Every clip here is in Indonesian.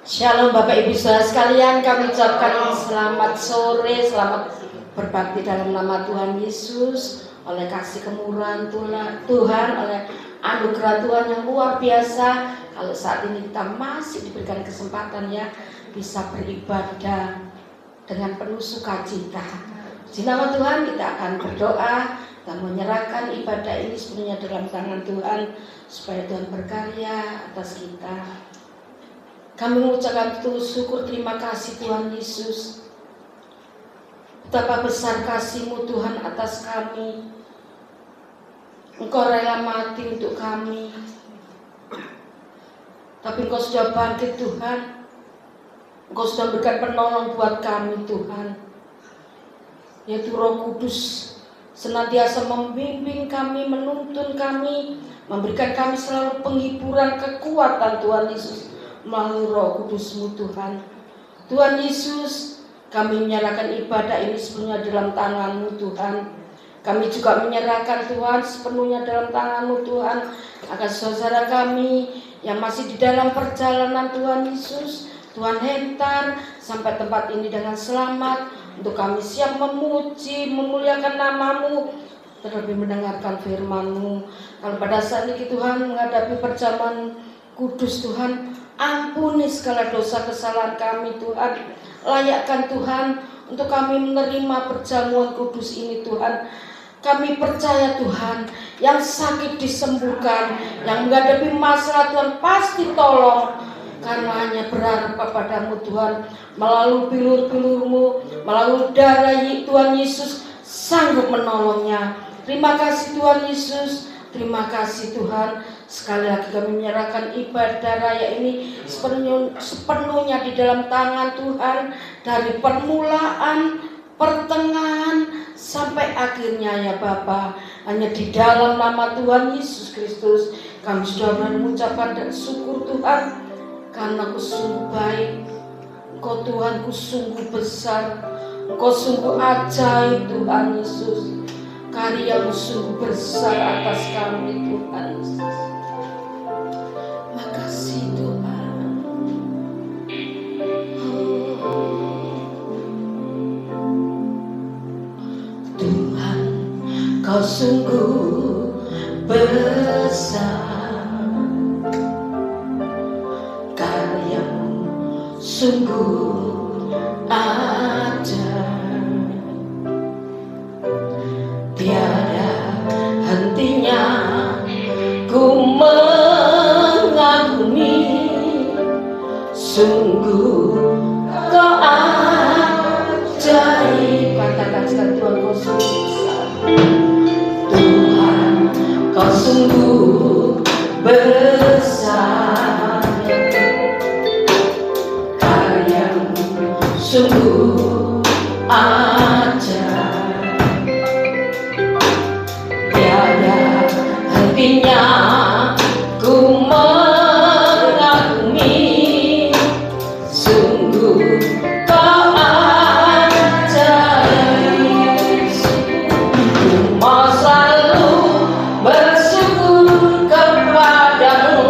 Shalom Bapak Ibu Saudara sekalian, kami ucapkan selamat sore, selamat berbakti dalam nama Tuhan Yesus. Oleh kasih kemurahan Tuhan, oleh anugerah Tuhan yang luar biasa, kalau saat ini kita masih diberikan kesempatan ya bisa beribadah dengan penuh sukacita. Di nama Tuhan kita akan berdoa dan menyerahkan ibadah ini sepenuhnya dalam tangan Tuhan, supaya Tuhan berkarya atas kita. Kami mengucapkan syukur, terima kasih Tuhan Yesus. Betapa besar kasih-Mu Tuhan atas kami. Engkau rela mati untuk kami, tapi Engkau sudah bangkit Tuhan. Engkau sudah berikan penolong buat kami Tuhan, yaitu Roh Kudus, senantiasa membimbing kami, menuntun kami, memberikan kami selalu penghiburan, kekuatan Tuhan Yesus melalui Roh Kudus-Mu Tuhan. Tuhan Yesus, kami menyerahkan ibadah ini sepenuhnya dalam tangan-Mu Tuhan. Kami juga menyerahkan Tuhan sepenuhnya dalam tangan-Mu Tuhan, akan saudara kami yang masih di dalam perjalanan Tuhan Yesus. Tuhan hentar sampai tempat ini dengan selamat, untuk kami siap memuji, memuliakan nama-Mu, terlebih mendengarkan firman-Mu. Kalau pada saat ini Tuhan menghadapi perjamuan kudus Tuhan, ampuni segala dosa kesalahan kami Tuhan. Layakkan Tuhan untuk kami menerima perjamuan kudus ini Tuhan. Kami percaya Tuhan, yang sakit disembuhkan, yang menghadapi masalah Tuhan pasti tolong, karena hanya berharap kepadamu Tuhan. Melalui bilur-bilur-Mu, melalui darah Tuhan Yesus sanggup menolongnya. Terima kasih Tuhan Yesus. Terima kasih Tuhan. Sekali lagi kami menyerahkan ibadah raya ini sepenuhnya di dalam tangan Tuhan, dari permulaan, pertengahan, sampai akhirnya ya Bapa. Hanya di dalam nama Tuhan Yesus Kristus kami sudah mengucapkan dan syukur Tuhan, karena Kau sungguh baik, Engkau Tuhan Ku sungguh besar, Engkau sungguh ajaib Tuhan Yesus. Karya-Mu sungguh besar atas kami Tuhan Yesus. Makasih Tuhan. Tuhan, Kau sungguh besar, karya-Mu sungguh ajaib. Tiada hentinya ku mengagumi, sungguh Kau ajaib. Katakan sekali, Tuhan Kau sungguh besar. Tuhan Kau sungguh besar, karya-Mu sungguh ajaib. Hentinya ku mengagumi, sungguh Kau ajaib. Ku mau selalu bersyukur kepadamu,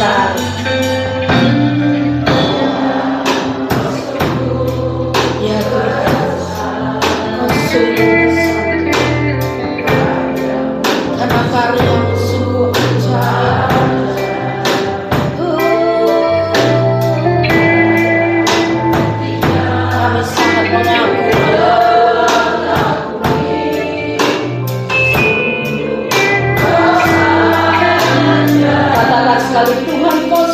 besar. Ya Tuhan, Kau sungguh besar. Karena karyamu sungguh ajaib. Kami sangat mengagumi. Katakan sekali, Tuhan Kau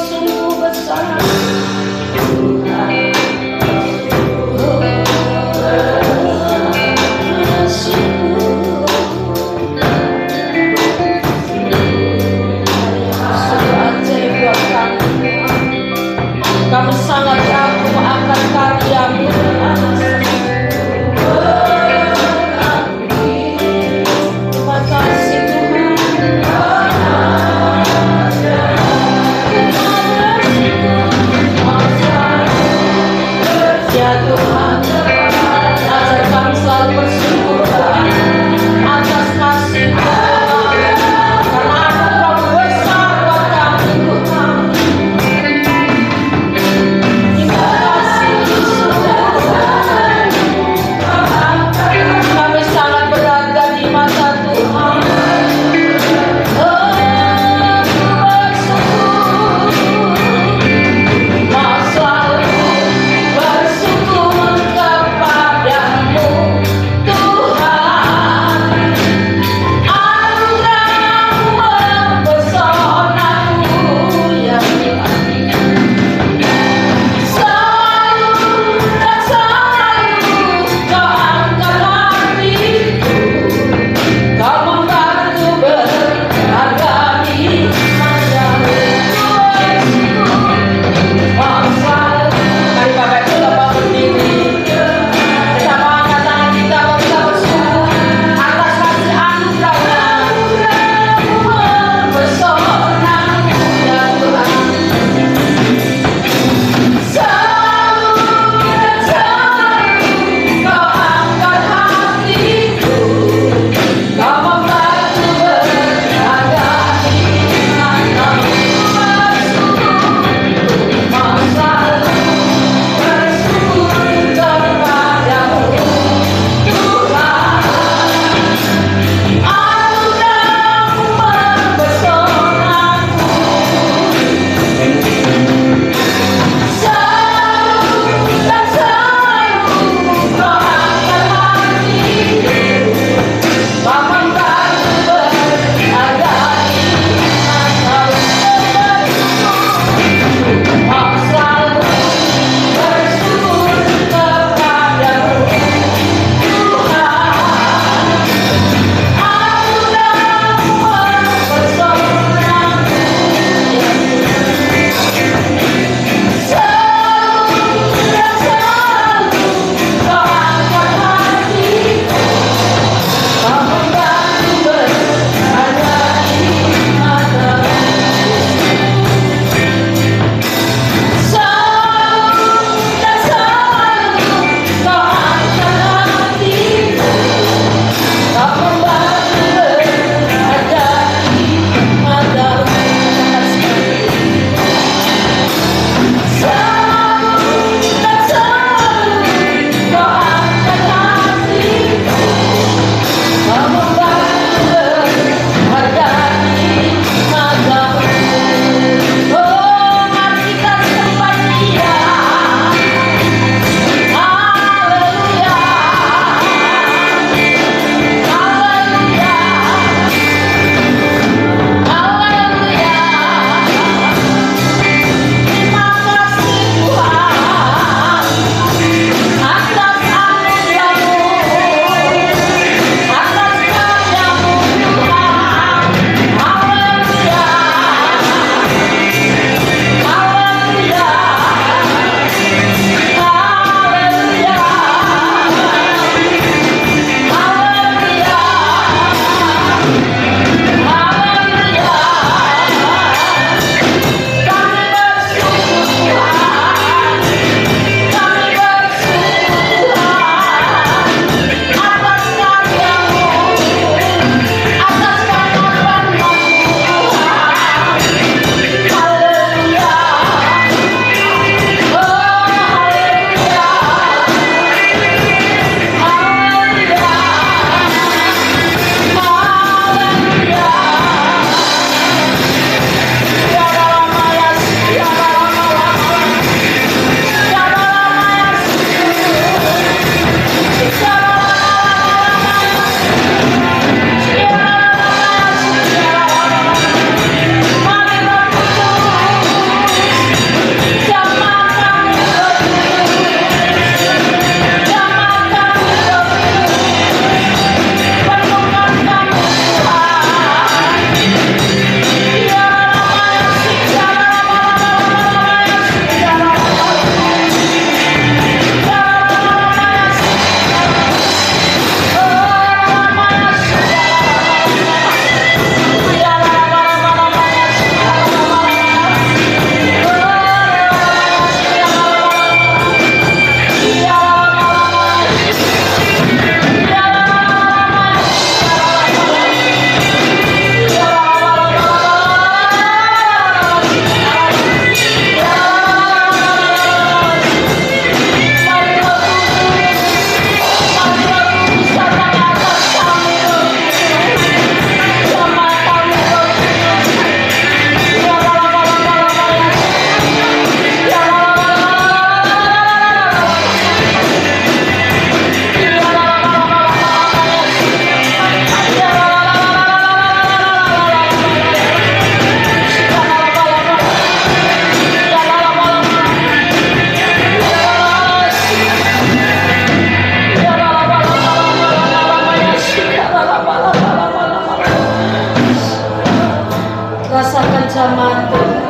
firman Tuhan.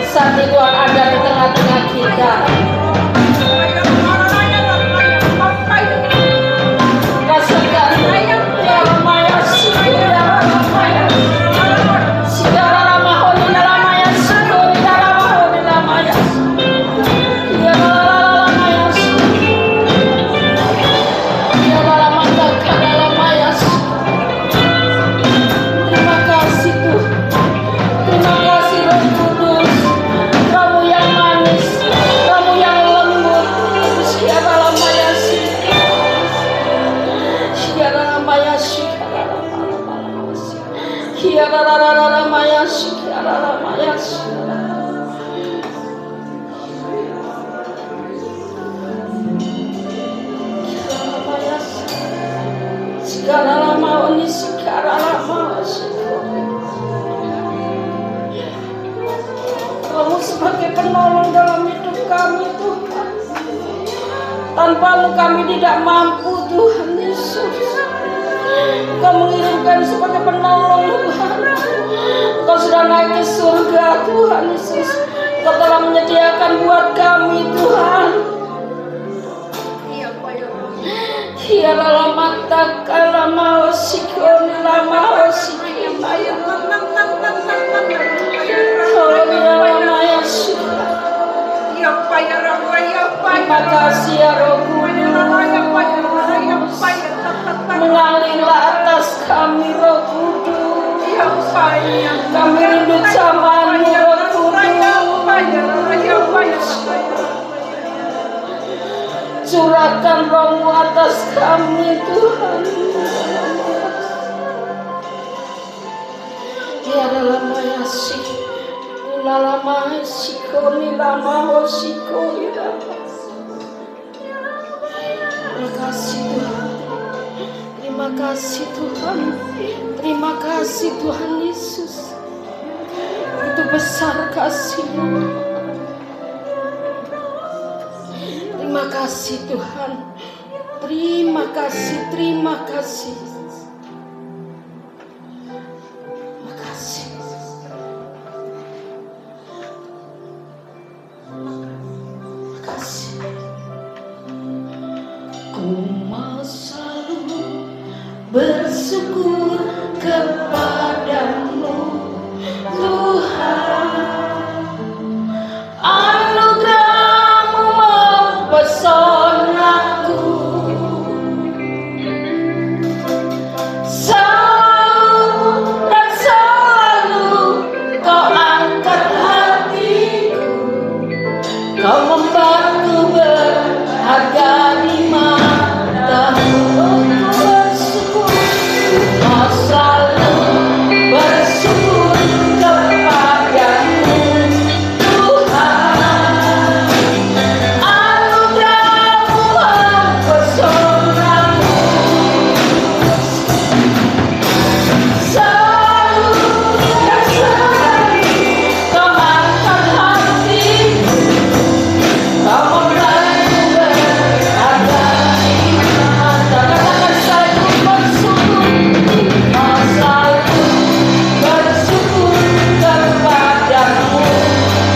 Saat ini Tuhan ada di tengah-tengah kita. Kamu sebagai penolong dalam hidup kami Tuhan. Tanpamu kami tidak mampu Tuhan Yesus. Kau mengirimkan sebagai penolong Tuhan. Kau sudah naik ke surga Tuhan Yesus. Kau telah menyediakan buat kami Tuhan. Ya lama tak lama osikon lama osikin ayam. Terima kasih ya Roh Kudus. Mengalirlah atas kami Roh Kudus. Kami rindu sama-Mu Roh Kudus. Curahkan Roh-Mu atas kami Tuhan. Ya dalam mayasih lama sikoni lama hosikoni lama. Terima kasih Tuhan. Terima kasih Tuhan. Terima kasih Tuhan Yesus. Itu besar kasih-Mu. Terima kasih Tuhan. Terima kasih, terima kasih. Terima kasih. Terima kasih. Ku mau selalu bersyukur kepadamu Tuhan. Anugerah-Mu mempesonaku. Selalu dan selalu Kau angkat hatiku. Kau membuatku berharga di mata-Mu. Bersyukur, mau selalu bersyukur kepadamu Tuhan. Anugerah-Mu mempesonaku. Selalu dan selalu Kau angkat hatiku. Kau membuatku berharga di mata. Katakan saya bersyukur, mau selalu bersyukur kepadamu Tuhan.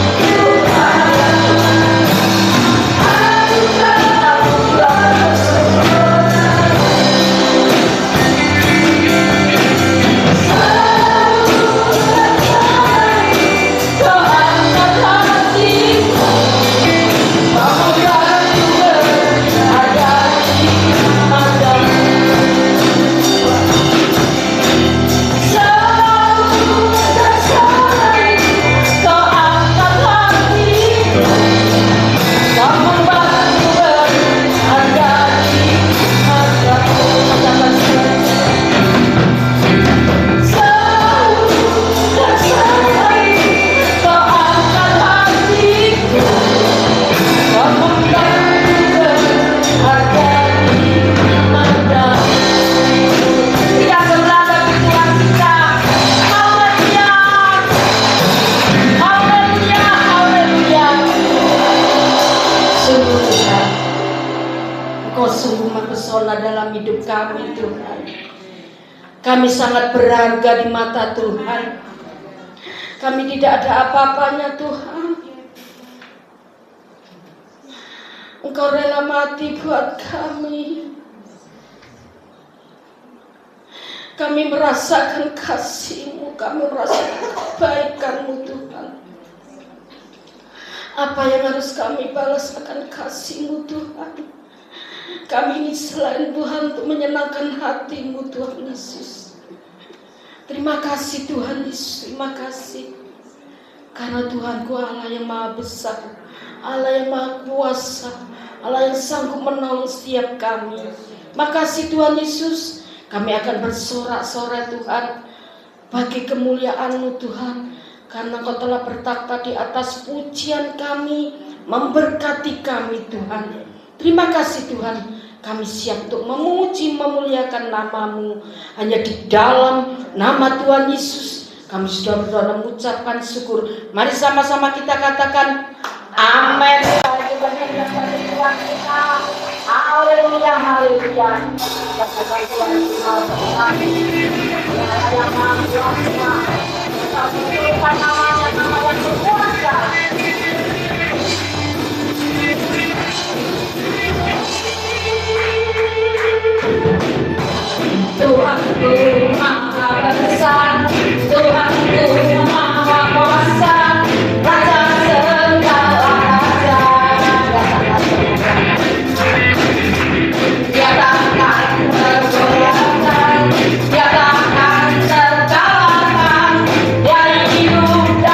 Kau angkat hatiku. Kau membuatku berharga di mata-Mu. Selalu dan selalu Kau angkat hatiku. Kau membuatku berharga di mata-Mu. Katakan selalu dan selalu Kau angkat hatiku. Kau membuatku berharga di mata-Mu. Tidak berada di Tuhan kita. Haleluya. Haleluya, haleluya. Sungguh Tuhan, Engkau sungguh mempesona dalam hidup kami Tuhan. Kami sangat berharga di mata Tuhan. Kami tidak ada apa-apanya Tuhan. Engkau rela mati buat kami. Kami merasakan kasih-Mu, kami merasakan kebaikan-Mu Tuhan. Apa yang harus kami balas akan kasih-Mu Tuhan. Kami ini selain Tuhan untuk menyenangkan hati-Mu Tuhan Yesus. Terima kasih Tuhan Yesus, terima kasih. Karena Tuhanku Allah yang maha besar, Allah yang maha kuasa, Allah yang sanggup menolong setiap kami. Makasih Tuhan Yesus, kami akan bersorak-sorai Tuhan bagi kemuliaan-Mu Tuhan. Karena Kau telah bertakhta di atas pujian kami, memberkati kami Tuhan. Terima kasih Tuhan, kami siap untuk memuji, memuliakan nama-Mu. Hanya di dalam nama Tuhan Yesus kami sudah berdoa mengucapkan syukur. Mari sama-sama kita katakan amin. Haleluya, haleluya. Tuhanku maha besar, Tuhanku maha kuasa, Raja segala raja. Dia takkan tergoyahkan, Dia takkan terkalahkan. Dia hidup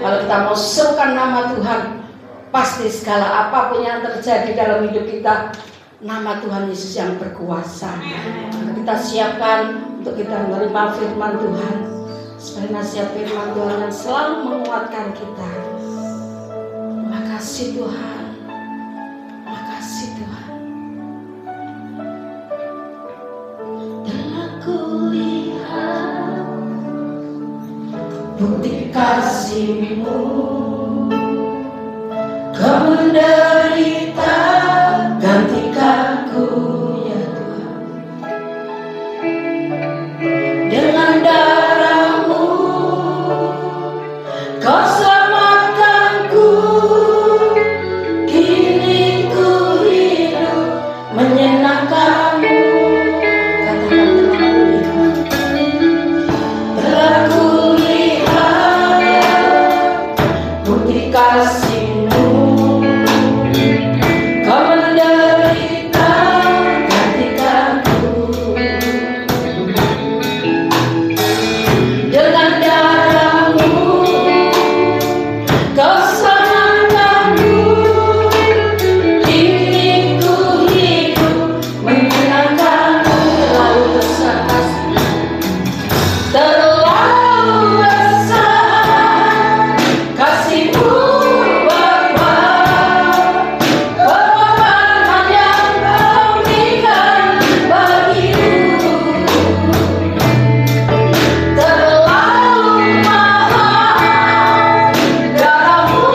Kalau kita mau serukan nama Tuhan, pasti segala apapun yang terjadi dalam hidup kita, nama Tuhan Yesus yang berkuasa. Maka kita siapkan untuk kita menerima firman Tuhan, sebagai nasihat firman Tuhan yang selalu menguatkan kita. Makasih Tuhan, makasih Tuhan. Dan aku lihat bukti kasih-Mu, Kau menderita gantikanku ya Tuhan. Dengan darah-Mu Kau selamatkanku, kini ku hidup menyenangkan-Mu. Katakan telah ku lihat bukti kasih-Mu, Kau menderita gantikanku. Dengan darah-Mu Kau selamatkanku, kini ku hidup menyenangkan-Mu. Terlalu besar kasih-Mu Bapa, pengorbanan yang Kau berikan bagiku. Terlalu mahal darah-Mu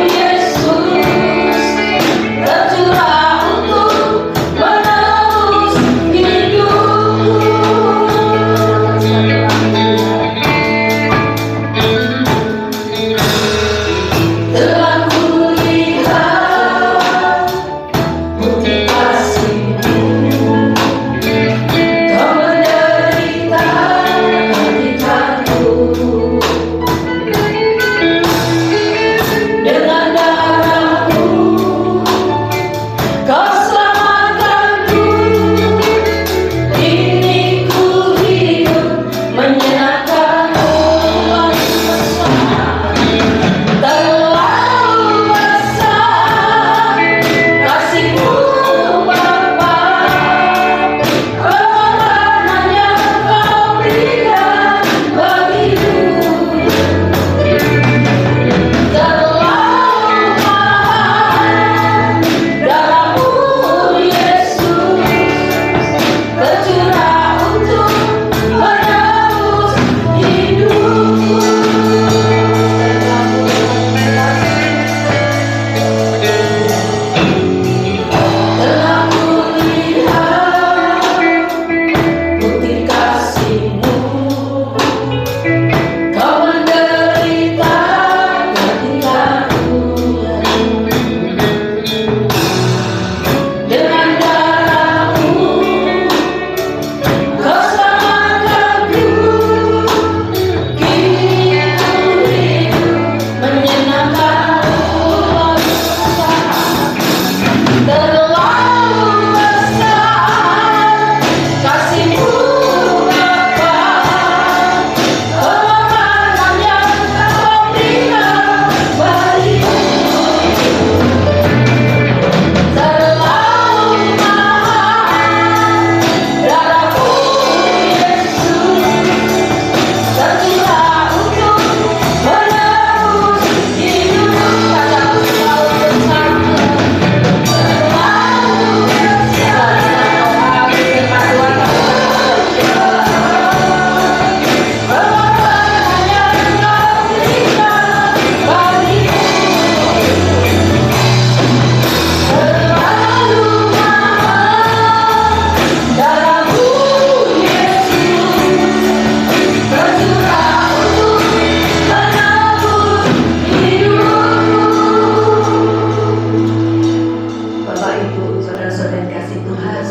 Yesus, tercurah untuk menebus hidupku. Telah ku lihat bukti kasih-Mu, Kau menderita gantikanku. Dengan darah-Mu Kau selamatkanku, kini ku hidup menyenangkan-Mu. Terlalu besar kasih-Mu Bapa, pengorbanan yang Kau berikan bagiku. Terlalu mahal darah-Mu Yesus, tercurah untuk menebus hidupku. Telah ku lihat bukti kasih-Mu, Kau menderita gantikanku. Dengan darah-Mu Kau selamatkanku, kini ku hidup menyenangkan-Mu. Terlalu besar kasih-Mu Bapa, pengorbanan yang Kau berikan bagiku. Terlalu mahal darah-Mu Yesus, tercurah untuk menebus hidupku. Katakan terlalu besar. Bapak, Ibu, saudara-saudara yang kasih Tuhan,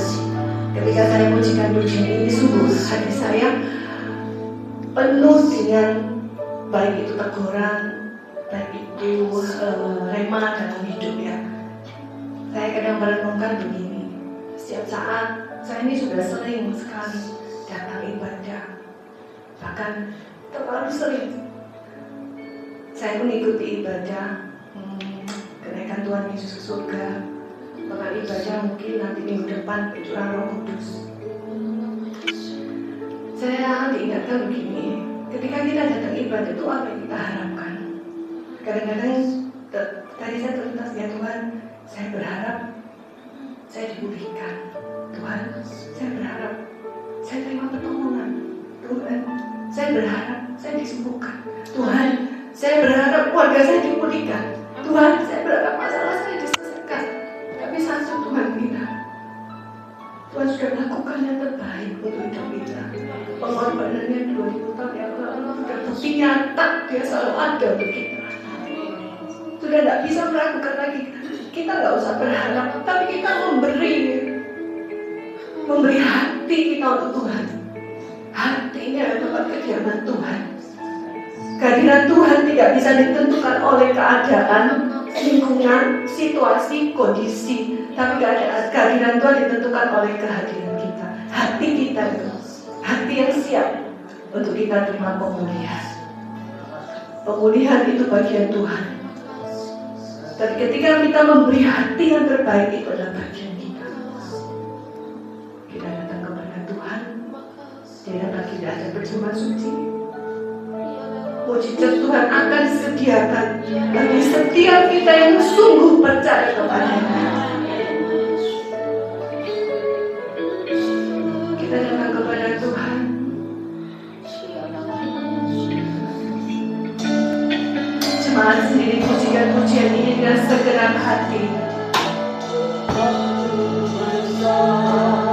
ketika saya mengucapkan pujian ini, sungguh hati saya penuh dengan baik itu teguran, baik itu rema dalam hidup ya. Saya kadang merenungkan begini, setiap saat saya ini sudah sering sekali datang ibadah, bahkan terlalu sering saya mengikuti ibadah kenaikan Tuhan Yesus ke surga. Bahkan ibadah mungkin nanti minggu depan pencurahan Roh Kudus. Saya diingatkan begini, ketika kita datang ibadah itu apa yang kita harapkan? Kadang-kadang tadi saya terlintas ya Tuhan, saya berharap saya dipulihkan. Tuhan, saya berharap saya terima pertolongan. Tuhan, saya berharap saya disembuhkan. Tuhan, saya berharap keluarga saya dipulihkan. Tuhan, saya berharap masalah saya diselesaikan. Tapi satu Tuhan bilang, Tuhan sudah melakukan yang terbaik untuk hidup kita. Pengorbanannya 2000 tahun yang lalu sudah bukti nyata, dia selalu ada untuk kita. Sudah tidak bisa melakukan lagi. Kita nggak usah berharap, tapi kita memberi hati kita untuk Tuhan. Hatinya adalah tempat kediaman Tuhan. Kehadiran Tuhan tidak bisa ditentukan oleh keadaan, lingkungan, situasi, kondisi, tapi kehadiran Tuhan ditentukan oleh kehadiran kita. Hati kita itu, hati yang siap untuk kita terima pemulihan. Pemulihan itu bagian Tuhan. Tapi ketika kita memberi hati yang terbaik, itu adalah bagian kita. Kita datang kepada Tuhan, tidak lagi ada perjumpaan suci. Mujizat Tuhan akan disediakan bagi setiap kita yang sungguh percaya kepada-Nya. Kita datang kepada Tuhan. Jemaat sendiri pujian-pujian ini dengan segenap hati. Hallelujah.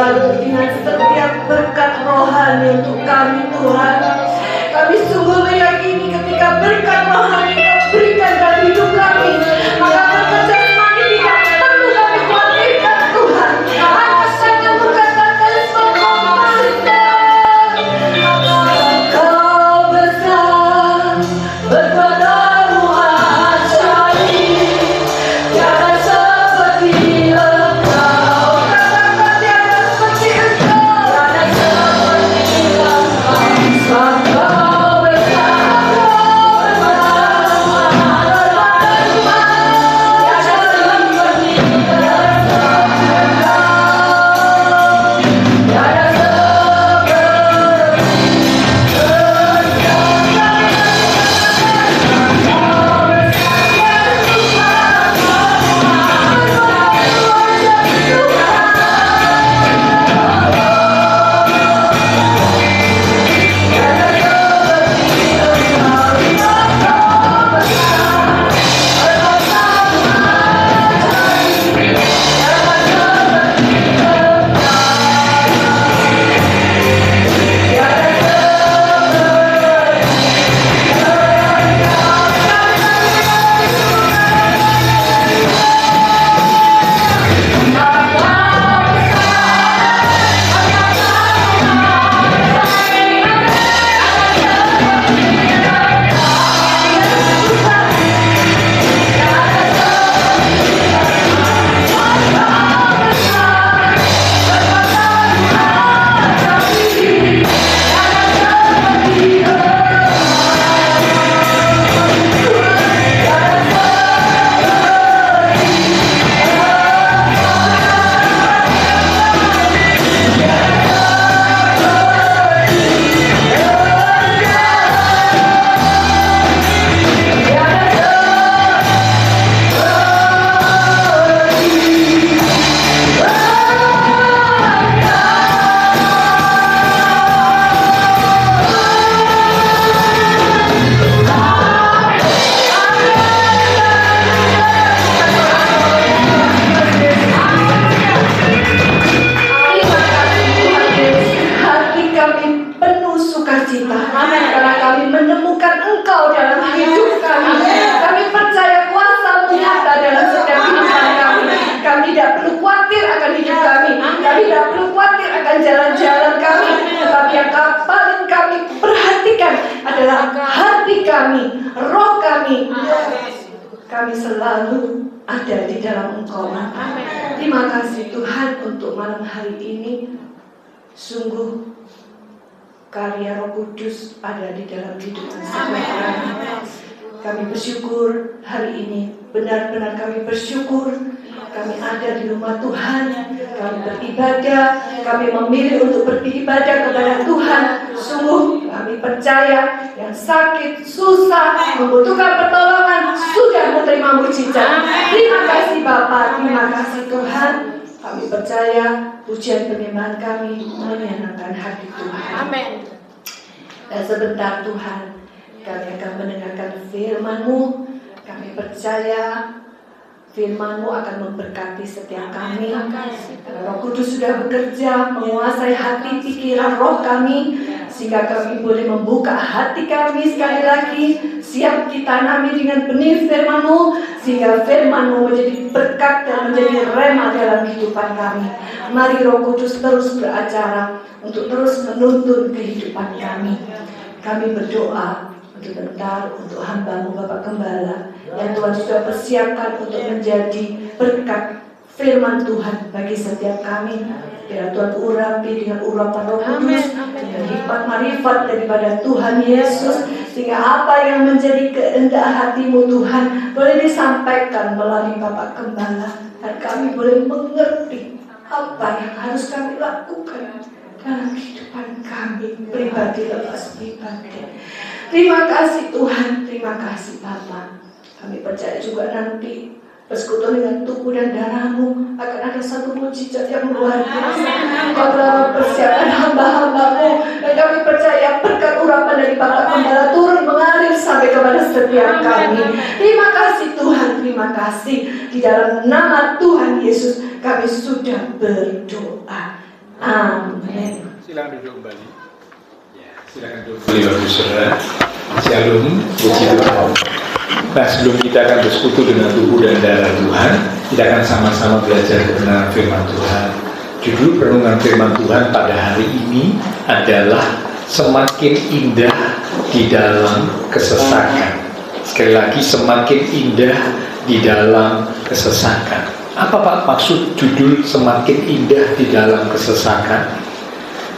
selalu dengan setiap berkat rohani untuk kami Tuhan. Kami sungguh meyakini ketika berkat rohani Kau berikan dalam hidup kami, maka berkat jasmani tidak perlu kami khawatirkan Tuhan. Hanya saja mengatakan Kau besar, berpadamu ajaib, tiada seperti Engkau. Katakan tiada seperti Engkau, tiada seperti Engkau. Kau besar, berpadamu kami selalu ada di dalam Engkau. Terima kasih Tuhan untuk malam hari ini. Sungguh karya Roh Kudus ada di dalam hidup kami. Kami bersyukur hari ini, benar-benar kami bersyukur kami ada di rumah Tuhan, kami beribadah, kami memilih untuk beribadah kepada Tuhan. Sungguh kami percaya yang sakit, susah, membutuhkan pertolongan sudah menerima mujizat. Terima kasih Bapa, terima kasih Tuhan. Kami percaya pujian penyembahan kami menyenangkan hati Tuhan. Amin. Dan sebentar Tuhan, kami akan mendengarkan firman-Mu. Kami percaya firman-Mu akan memberkati setiap kami. Karena Roh Kudus sudah bekerja menguasai hati, pikiran, roh kami, sehingga kami boleh membuka hati kami sekali lagi, siap ditanami dengan benih firman-Mu, sehingga firman-Mu menjadi berkat dan menjadi rema dalam kehidupan kami. Mari Roh Kudus terus beracara untuk terus menuntun kehidupan kami. Kami berdoa sebentar untuk hamba-Mu Bapak Gembala yang Tuhan sudah persiapkan untuk menjadi berkat firman Tuhan bagi setiap kami. Biar Tuhan urapi dengan urapan Roh Kudus, dengan hikmat marifat daripada Tuhan Yesus, sehingga apa yang menjadi kehendak hati-Mu Tuhan boleh disampaikan melalui Bapak Gembala, dan kami boleh mengerti apa yang harus kami lakukan dalam kehidupan kami pribadi lepas pribadi. Terima kasih Tuhan, terima kasih Bapa. Kami percaya juga nanti persekutuan dengan tubuh dan darah-Mu akan ada satu mujizat yang luar biasa. Kau telah mempersiapkan hamba-hamba-Mu, dan kami percaya berkat urapan dari Bapak Gembala turun mengalir sampai kepada setiap kami. Terima kasih Tuhan, terima kasih. Di dalam nama Tuhan Yesus kami sudah berdoa. Amin. Silakan duduk kembali. Ya, silakan duduk kembali Bapak Saudara. Shalom, puji Tuhan. Nah, sebelum kita akan bersekutu dengan tubuh dan darah Tuhan, kita akan sama-sama belajar kebenaran firman Tuhan. Judul renungan firman Tuhan pada hari ini adalah semakin indah di dalam kesesakan. Sekali lagi, semakin indah di dalam kesesakan. Apa Pak maksud judul semakin indah di dalam kesesakan?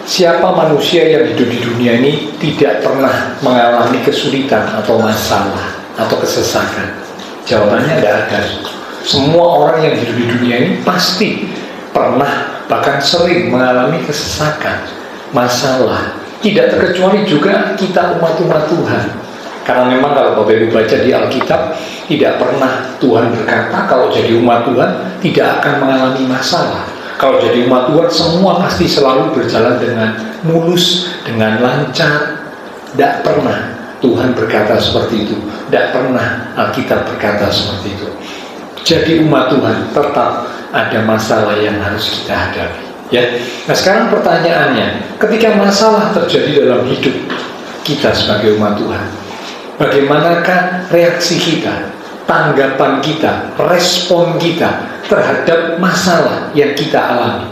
Siapa manusia yang hidup di dunia ini tidak pernah mengalami kesulitan atau masalah atau kesesakan? Jawabannya tidak ada. Semua orang yang hidup di dunia ini pasti pernah, bahkan sering mengalami kesesakan, masalah. Tidak terkecuali juga kita umat-umat Tuhan. Karena memang kalau Bapak Ibu baca di Alkitab, tidak pernah Tuhan berkata kalau jadi umat Tuhan tidak akan mengalami masalah. Kalau jadi umat Tuhan semua pasti selalu berjalan dengan mulus, dengan lancar. Tidak pernah Tuhan berkata seperti itu. Tidak pernah Alkitab berkata seperti itu. Jadi umat Tuhan tetap ada masalah yang harus kita hadapi. Ya. Nah sekarang pertanyaannya, ketika masalah terjadi dalam hidup kita sebagai umat Tuhan, bagaimanakah reaksi kita, tanggapan kita, respon kita terhadap masalah yang kita alami?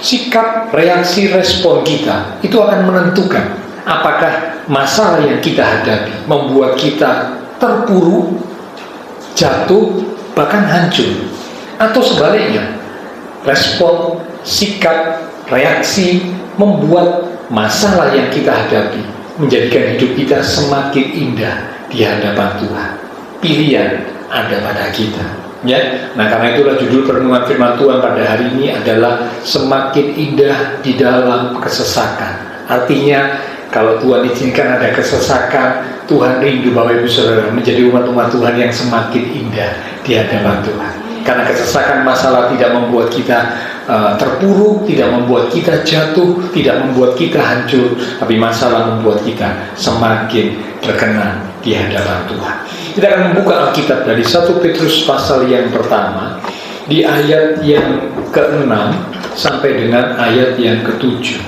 Sikap, reaksi, respon kita itu akan menentukan apakah masalah yang kita hadapi membuat kita terpuruk, jatuh, bahkan hancur, atau sebaliknya, respon, sikap, reaksi membuat masalah yang kita hadapi menjadikan hidup kita semakin indah di hadapan Tuhan. Pilihan ada pada kita. Ya, nah karena itulah judul perenungan firman Tuhan pada hari ini adalah semakin indah di dalam kesesakan. Artinya kalau Tuhan izinkan ada kesesakan, Tuhan rindu Bapak Ibu Saudara menjadi umat-umat Tuhan yang semakin indah di hadapan Tuhan. Karena kesesakan masalah tidak membuat kita terpuruk, tidak membuat kita jatuh, tidak membuat kita hancur, tapi masalah membuat kita semakin berkenan di hadapan Tuhan. Kita akan membuka Alkitab dari 1 Petrus pasal yang pertama di ayat yang ke-6 sampai dengan ayat yang ke-7.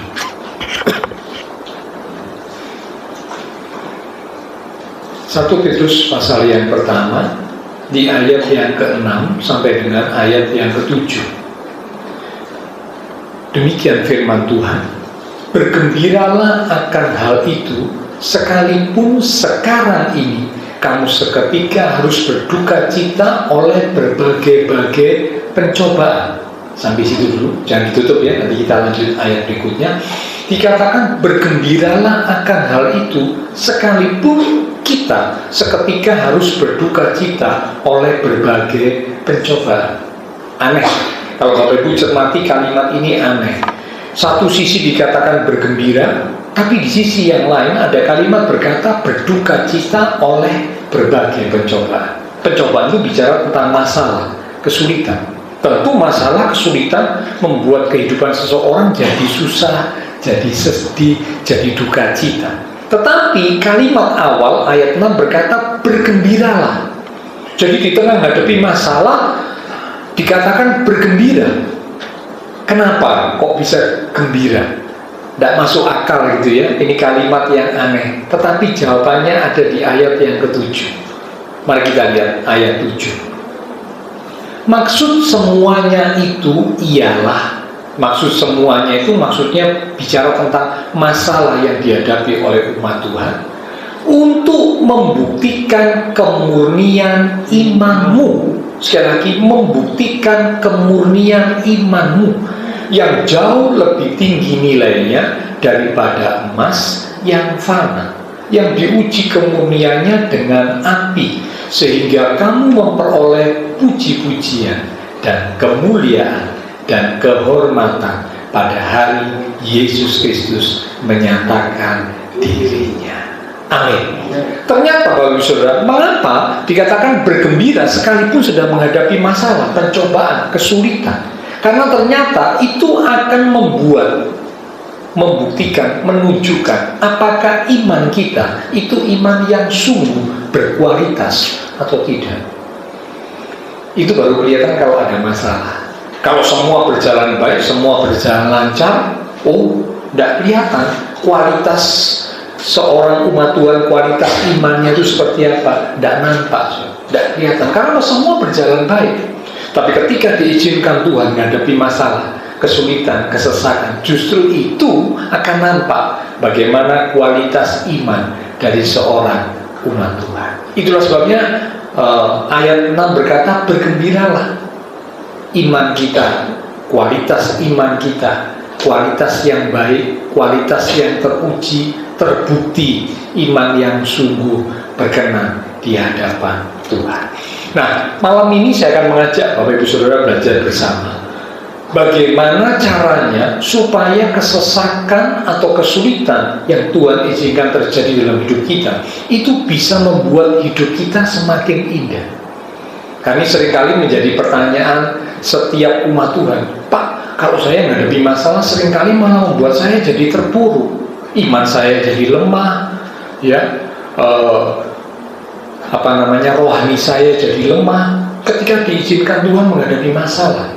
1 Petrus pasal yang pertama di ayat yang ke-6 sampai dengan ayat yang ke-7. Demikian firman Tuhan. Bergembiralah akan hal itu, sekalipun sekarang ini kamu seketika harus berduka cita oleh berbagai-bagai pencobaan. Sampai situ dulu, jangan ditutup ya, nanti kita lanjut ayat berikutnya. Dikatakan bergembiralah akan hal itu, sekalipun kita seketika harus berduka cita oleh berbagai pencobaan. Aneh, kalau Bapak Ibu cermati kalimat ini aneh. Satu sisi dikatakan bergembira, tapi di sisi yang lain ada kalimat berkata berduka cita oleh berbagai pencobaan. Pencobaan itu bicara tentang masalah, kesulitan. Tentu masalah, kesulitan membuat kehidupan seseorang jadi susah, jadi sedih, jadi duka cita. Tetapi kalimat awal ayat 6 berkata bergembiralah. Jadi di tengah menghadapi masalah dikatakan bergembira. Kenapa kok bisa gembira? Tidak masuk akal gitu ya. Ini kalimat yang aneh. Tetapi jawabannya ada di ayat yang ke-7. Mari kita lihat ayat 7. Maksud semuanya itu ialah, maksud semuanya itu maksudnya bicara tentang masalah yang dihadapi oleh umat Tuhan untuk membuktikan kemurnian imanmu. Sekali lagi, membuktikan kemurnian imanmu yang jauh lebih tinggi nilainya daripada emas yang fana, yang diuji kemurniannya dengan api, sehingga kamu memperoleh puji-pujian dan kemuliaan dan kehormatan pada hari Yesus Kristus menyatakan dirinya. Amin. Ternyata Bapak Ibu Saudara, mengapa dikatakan bergembira sekalipun sedang menghadapi masalah, pencobaan, kesulitan? Karena ternyata itu akan membuktikan, menunjukkan apakah iman kita itu iman yang sungguh berkualitas atau tidak. Itu baru kelihatan kalau ada masalah. Kalau semua berjalan baik, semua berjalan lancar, tidak kelihatan kualitas seorang umat Tuhan, kualitas imannya itu seperti apa, tidak nampak, tidak kelihatan, karena semua berjalan baik. Tapi ketika diizinkan Tuhan menghadapi masalah, kesulitan, kesesakan, justru itu akan nampak bagaimana kualitas iman dari seorang umat Tuhan. Itulah sebabnya ayat 6 berkata, bergembiralah iman kita, kualitas iman kita, kualitas yang baik, kualitas yang teruji, terbukti, iman yang sungguh berkenan di hadapan Tuhan. Nah, malam ini saya akan mengajak Bapak Ibu Saudara belajar bersama bagaimana caranya supaya kesesakan atau kesulitan yang Tuhan izinkan terjadi dalam hidup kita itu bisa membuat hidup kita semakin indah. Kami seringkali menjadi pertanyaan setiap umat Tuhan, Pak, kalau saya menghadapi masalah seringkali malah membuat saya jadi terpuruk, iman saya jadi lemah, ya, rohani saya jadi lemah ketika diizinkan Tuhan menghadapi masalah.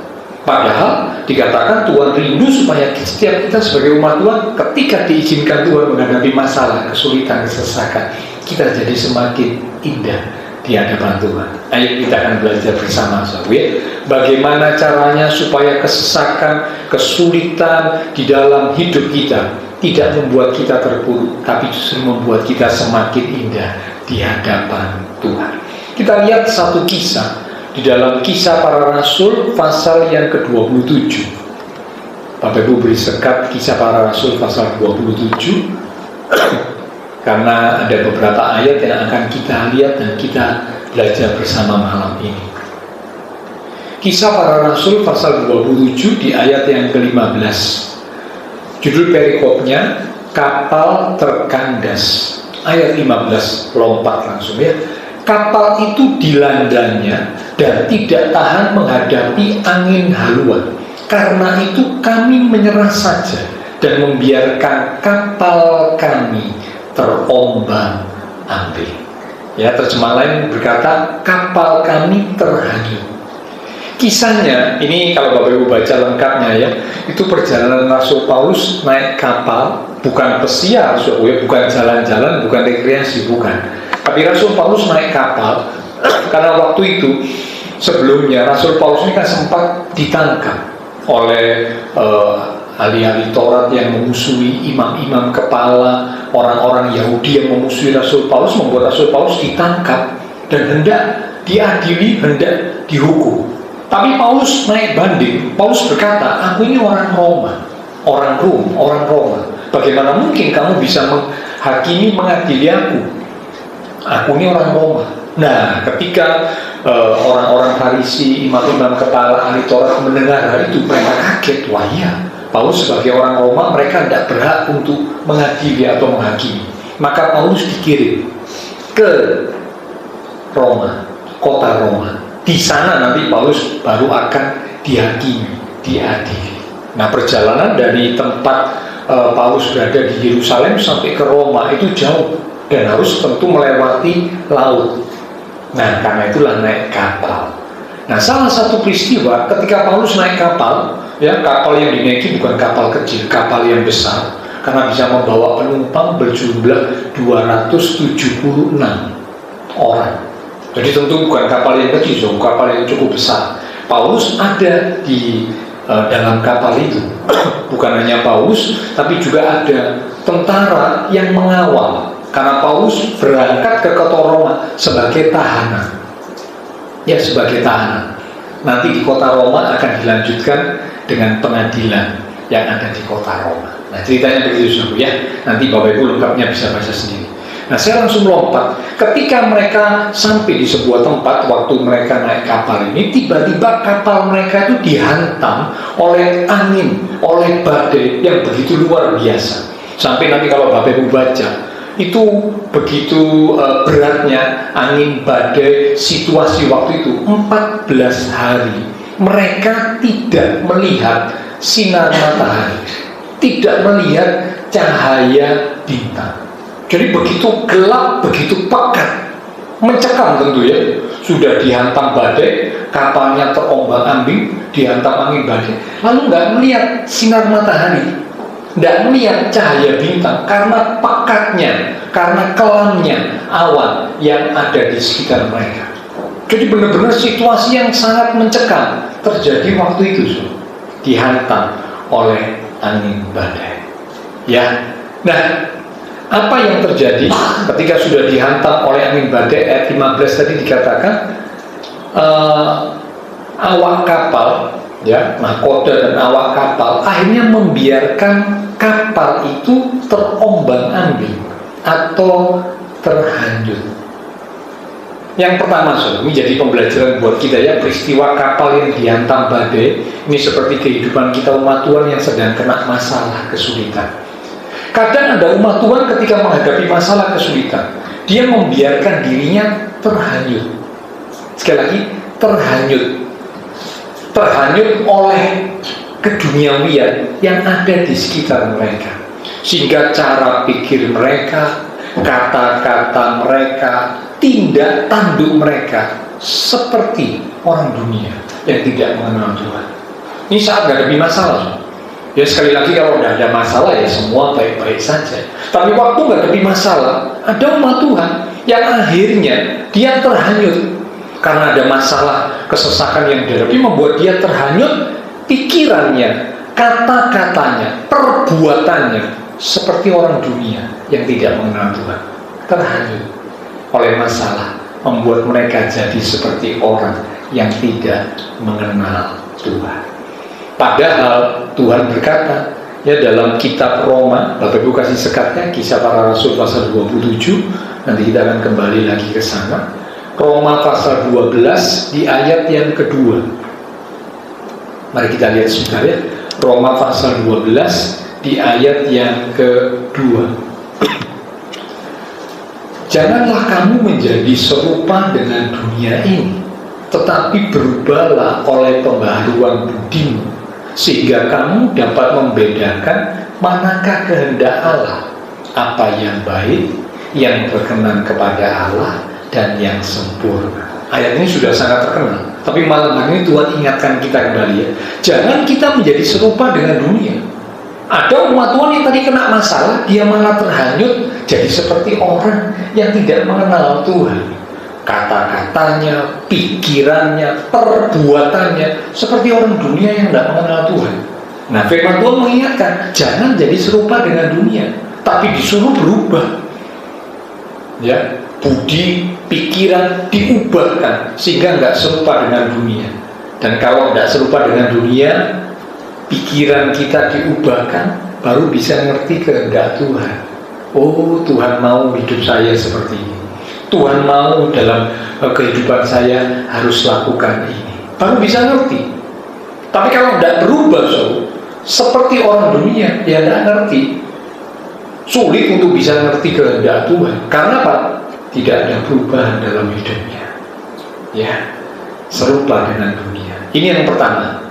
Padahal dikatakan Tuhan rindu supaya setiap kita sebagai umat Tuhan ketika diizinkan Tuhan menghadapi masalah, kesulitan, kesesakan, kita jadi semakin indah di hadapan Tuhan. Ayo kita akan belajar bersama, saudara, bagaimana caranya supaya kesesakan, kesulitan di dalam hidup kita tidak membuat kita terpuruk, tapi justru membuat kita semakin indah di hadapan Tuhan. Kita lihat satu kisah di dalam Kisah Para Rasul pasal yang ke-27. Bapak Ibu beri sekat Kisah Para Rasul pasal 27 karena ada beberapa ayat yang akan kita lihat dan kita belajar bersama malam ini. Kisah Para Rasul pasal 27 di ayat yang ke-15. Judul perikopnya kapal terkandas. Ayat 15, lompat langsung ya. Kapal itu dilandanya dan tidak tahan menghadapi angin haluan. Karena itu kami menyerah saja dan membiarkan kapal kami terombang-ambing. Ya, terjemah lain berkata kapal kami terhanyut. Kisahnya ini kalau Bapak Ibu baca lengkapnya ya, itu perjalanan Rasul Paulus naik kapal, bukan pesiar, bukan jalan-jalan, bukan rekreasi, bukan. Tapi Rasul Paulus naik kapal karena waktu itu sebelumnya Rasul Paulus ini kan sempat ditangkap oleh ahli-ahli Taurat yang memusuhi imam-imam kepala, orang-orang Yahudi yang memusuhi Rasul Paulus, membuat Rasul Paulus ditangkap dan hendak diadili, hendak dihukum. Tapi Paulus naik banding. Paulus berkata, aku ini orang Roma, orang Rom, orang Roma. Bagaimana mungkin kamu bisa menghakimi, mengadili aku? Aku ini orang Roma. Nah, ketika orang-orang Farisi, imam-imam kepala ahli Taurat mendengar hal itu, mereka kaget. Wah iya, Paulus sebagai orang Roma, mereka tidak berhak untuk mengadili atau menghakimi. Maka Paulus dikirim ke Roma, kota Roma. Di sana nanti Paulus baru akan dihakimi, diadili. Nah, perjalanan dari tempat Paulus berada di Yerusalem sampai ke Roma itu jauh dan harus tentu melewati laut. Nah, karena itulah naik kapal. Nah, salah satu peristiwa ketika Paulus naik kapal, ya, kapal yang dinaiki bukan kapal kecil, kapal yang besar, karena bisa membawa penumpang berjumlah 276 orang. Jadi tentu bukan kapal yang kecil, kapal yang cukup besar. Paulus ada di dalam kapal itu. Bukan hanya Paulus, tapi juga ada tentara yang mengawal. Karena Paulus berangkat ke kota Roma sebagai tahanan. Ya, sebagai tahanan. Nanti di kota Roma akan dilanjutkan dengan pengadilan yang ada di kota Roma. Nah, ceritanya begitu saudara ya. Nanti Bapak Ibu lengkapnya bisa baca sendiri. Nah, saya langsung lompat. Ketika mereka sampai di sebuah tempat, waktu mereka naik kapal ini, tiba-tiba kapal mereka itu dihantam oleh angin, oleh badai yang begitu luar biasa. Sampai nanti kalau Bapak Ibu baca, itu begitu beratnya angin badai, situasi waktu itu 14 hari. Mereka tidak melihat sinar matahari, tidak melihat cahaya bintang. Jadi begitu gelap, begitu pekat, mencekam tentu ya. sudah dihantam badai, kapalnya terombang-ambing, dihantam angin badai, lalu nggak melihat sinar matahari, nggak melihat cahaya bintang karena pekatnya, karena kelamnya awan yang ada di sekitar mereka. Jadi benar-benar situasi yang sangat mencekam terjadi waktu itu, dihantam oleh angin badai. Ya, nah, apa yang terjadi ketika sudah dihantam oleh angin badai? Ayat 15 tadi dikatakan awak kapal, ya, mahkota dan awak kapal akhirnya membiarkan kapal itu terombang-ambing atau terhanyut. Yang pertama, ini jadi pembelajaran buat kita ya, peristiwa kapal yang dihantam badai ini seperti kehidupan kita umat Tuhan yang sedang kena masalah, kesulitan. Kadang ada umat Tuhan ketika menghadapi masalah kesulitan, dia membiarkan dirinya terhanyut. Sekali lagi, terhanyut oleh keduniawian yang ada di sekitar mereka, sehingga cara pikir mereka, kata-kata mereka, tindak tanduk mereka seperti orang dunia yang tidak mengenal Tuhan. Ini saat menghadapi masalah. Ya, sekali lagi, kalau tidak ada masalah ya semua baik-baik saja. Tapi waktu menghadapi masalah, ada umat Tuhan yang akhirnya dia terhanyut karena ada masalah, kesesakan yang dihadapi membuat dia terhanyut, pikirannya, kata-katanya, perbuatannya seperti orang dunia yang tidak mengenal Tuhan. Terhanyut oleh masalah, membuat mereka jadi seperti orang yang tidak mengenal Tuhan. Padahal Tuhan berkata, ya, dalam kitab Roma, Bapak Ibu kasih sekatnya, Kisah Para Rasul pasal 27, nanti kita akan kembali lagi ke sana. Roma pasal 12 di ayat yang kedua. Mari kita lihat sebentar ya. Roma pasal 12 di ayat yang kedua. Janganlah kamu menjadi serupa dengan dunia ini, tetapi berubahlah oleh pembaharuan budimu, sehingga kamu dapat membedakan manakah kehendak Allah, apa yang baik, yang berkenan kepada Allah, dan yang sempurna. Ayat ini sudah sangat terkenal, tapi malam hari ini Tuhan ingatkan kita kembali ya, jangan kita menjadi serupa dengan dunia. Ada umat Tuhan yang tadi kena masalah, dia malah terhanyut jadi seperti orang yang tidak mengenal Tuhan. Kata-katanya, pikirannya, perbuatannya seperti orang dunia yang tidak mengenal Tuhan. Nah, firman Tuhan mengingatkan, jangan jadi serupa dengan dunia, tapi disuruh berubah. Ya, budi, pikiran diubahkan sehingga nggak serupa dengan dunia. Dan kalau nggak serupa dengan dunia, pikiran kita diubahkan, baru bisa ngerti kehendak Tuhan. Oh, Tuhan mau hidup saya seperti ini, Tuhan mau dalam kehidupan saya harus lakukan ini, baru bisa ngerti. Tapi kalau tidak berubah, seperti orang dunia, dia tidak ngerti. Sulit untuk bisa ngerti kehendak Tuhan. Karena apa? Tidak ada perubahan dalam hidupnya. Ya, serupa dengan dunia. Ini yang pertama.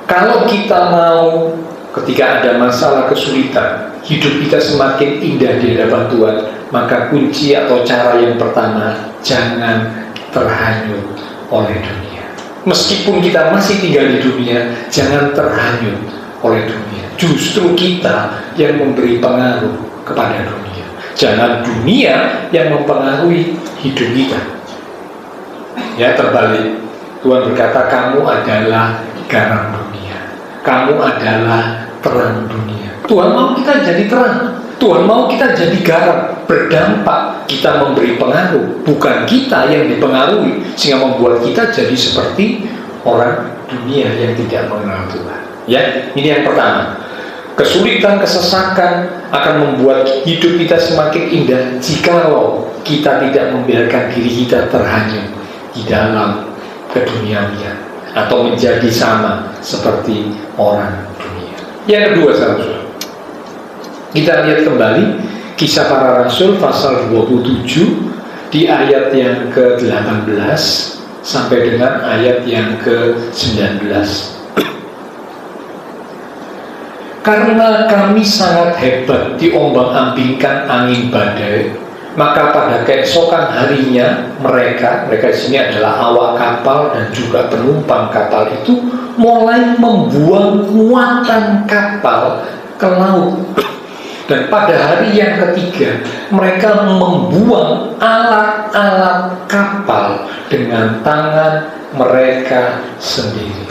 Kalau kita mau ketika ada masalah kesulitan, hidup kita semakin indah di hadapan Tuhan, maka kunci atau cara yang pertama, jangan terhanyut oleh dunia. Meskipun kita masih tinggal di dunia, jangan terhanyut oleh dunia. Justru kita yang memberi pengaruh kepada dunia. Jangan dunia yang mempengaruhi hidup kita. Ya, terbalik. Tuhan berkata, kamu adalah garam dunia, kamu adalah terang dunia. Tuhan mau kita jadi terang, Tuhan mau kita jadi garam, berdampak, kita memberi pengaruh, bukan kita yang dipengaruhi sehingga membuat kita jadi seperti orang dunia yang tidak mengenal Tuhan. Ya, ini yang pertama. Kesulitan, kesesakan akan membuat hidup kita semakin indah jikalau kita tidak membiarkan diri kita terhanyut di dalam keduniawian atau menjadi sama seperti orang dunia. Yang kedua, saudara, kita lihat kembali Kisah Para Rasul pasal 27 di ayat yang ke-18 sampai dengan ayat yang ke-19. Karena kami sangat hebat diombang-ambingkan angin badai, Maka pada keesokan harinya mereka di sini adalah awak kapal dan juga penumpang kapal itu mulai membuang muatan kapal ke laut. Dan pada hari yang ketiga mereka membuang alat-alat kapal dengan tangan mereka sendiri.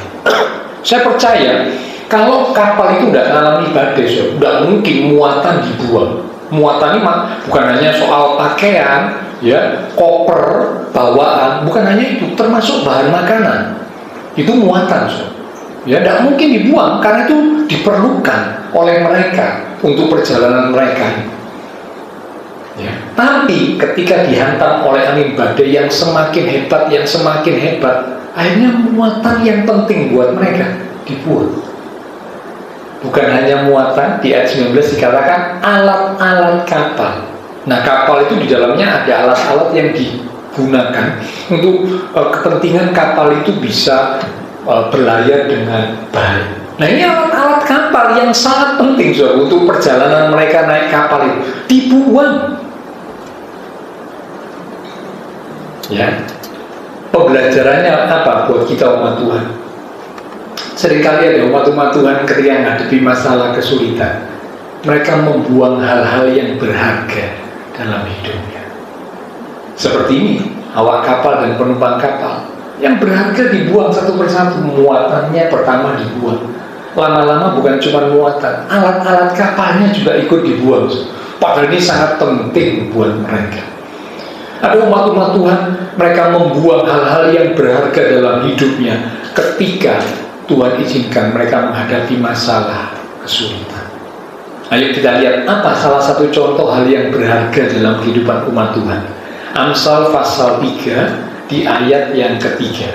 Saya percaya kalau kapal itu tidak mengalami badai, tidak mungkin muatan dibuang. Muatan ini bukan hanya soal pakaian, ya, koper, bawaan, bukan hanya itu, termasuk bahan makanan. Itu muatan, ya, tidak mungkin dibuang karena itu diperlukan oleh mereka untuk perjalanan mereka. Ya. Tapi ketika dihantam oleh angin badai yang semakin hebat, akhirnya muatan yang penting buat mereka dibuang. Bukan hanya muatan, di ayat 19 dikatakan alat-alat kapal. Nah, kapal itu di dalamnya ada alat-alat yang digunakan untuk kepentingan kapal itu bisa berlayar dengan baik. Nah, ini alat-alat kapal yang sangat penting untuk perjalanan mereka naik kapal itu dibuang. Ya, pembelajarannya apa buat kita umat Tuhan? Seringkali ada umat-umat Tuhan ketika menghadapi masalah kesulitan, mereka membuang hal-hal yang berharga dalam hidupnya. Seperti ini, awak kapal dan penumpang kapal yang berharga dibuang satu persatu. Muatannya pertama dibuang. Lama-lama bukan cuma muatan, alat-alat kapalnya juga ikut dibuang. Padahal ini sangat penting buat mereka. Ada umat-umat Tuhan, mereka membuang hal-hal yang berharga dalam hidupnya ketika Tuhan izinkan mereka menghadapi masalah kesulitan. Ayo kita lihat apa salah satu contoh hal yang berharga dalam kehidupan umat Tuhan. Amsal pasal 3 di ayat yang ketiga.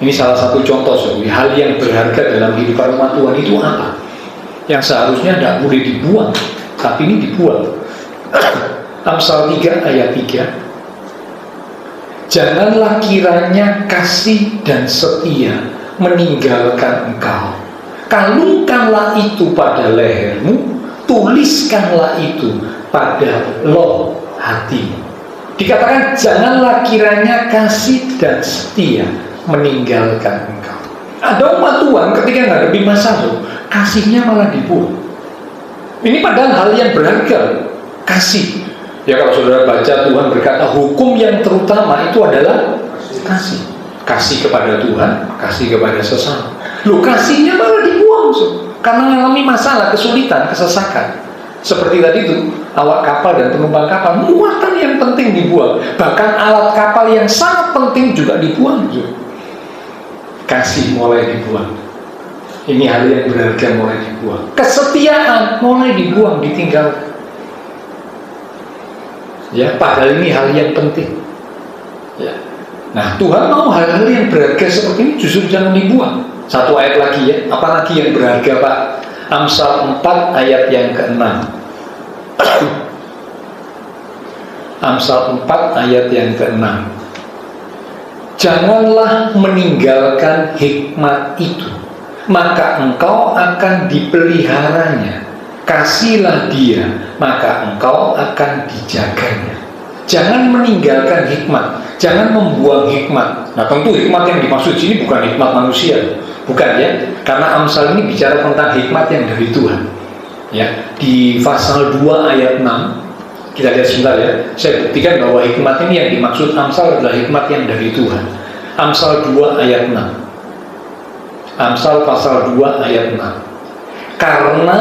Ini salah satu contoh hal yang berharga dalam kehidupan umat Tuhan itu apa? Yang seharusnya tidak boleh dibuang, tapi ini dibuang. Amsal 3 ayat 3. Janganlah kiranya kasih dan setia meninggalkan engkau. Kalungkanlah itu pada lehermu, tuliskanlah itu pada loh hatimu. Dikatakan janganlah kiranya kasih dan setia meninggalkan engkau. Ada umat Tuhan ketika menghadapi masalah, kasihnya malah dibuang. Ini padahal hal yang berharga, kasih. Ya, kalau saudara baca, Tuhan berkata hukum yang terutama itu adalah kasih. Kasih kepada Tuhan, kasih kepada sesama. Loh, kasihnya malah dibuang karena mengalami masalah, kesulitan, kesesakan. Seperti tadi itu, awak kapal dan penumpang kapal, muatan yang penting dibuang. Bahkan alat kapal yang sangat penting juga dibuang. Kasih mulai dibuang. Ini hal yang berharga mulai dibuang. Kesetiaan mulai dibuang, ditinggalkan. Ya, padahal ini hal yang penting. Ya. Nah, Tuhan mau hal-hal yang berharga seperti ini justru jangan dibuang. Satu ayat lagi ya, apalagi yang berharga Pak? Amsal 4 ayat yang ke-6. Amsal 4 ayat yang ke-6. Janganlah meninggalkan hikmat itu, maka engkau akan dipeliharanya. Kasihlah dia, maka engkau akan dijaganya. Jangan meninggalkan hikmat, jangan membuang hikmat. Nah, tentu hikmat yang dimaksud sini bukan hikmat manusia, bukan ya, karena Amsal ini bicara tentang hikmat yang dari Tuhan. Ya, di pasal 2 ayat 6 kita lihat sebentar ya. Saya buktikan bahwa hikmat ini yang dimaksud Amsal adalah hikmat yang dari Tuhan. Amsal 2 ayat 6. Amsal pasal 2 ayat 6. Karena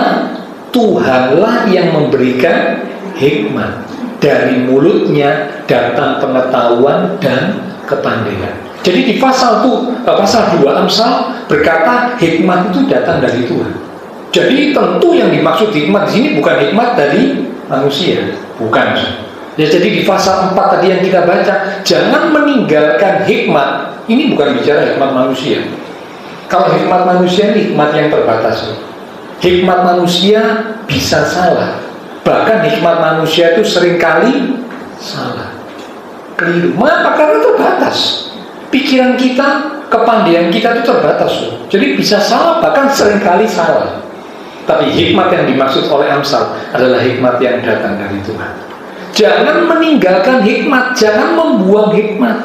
Tuhanlah yang memberikan hikmat, dari mulutnya datang pengetahuan dan kepandaian. Jadi di pasal 2 Amsal berkata hikmat itu datang dari Tuhan. Jadi tentu yang dimaksud hikmat di sini bukan hikmat dari manusia, bukan. Ya, jadi di pasal 4 tadi yang kita baca, jangan meninggalkan hikmat. Ini bukan bicara hikmat manusia. Kalau hikmat manusia ini hikmat yang terbatas. Hikmat manusia bisa salah. Bahkan hikmat manusia itu seringkali salah, keliru. Mengapa? Karena terbatas. Pikiran kita, kepandaian kita itu terbatas. Jadi bisa salah, bahkan seringkali salah. Tapi hikmat yang dimaksud oleh Amsal adalah hikmat yang datang dari Tuhan. Jangan meninggalkan hikmat, jangan membuang hikmat,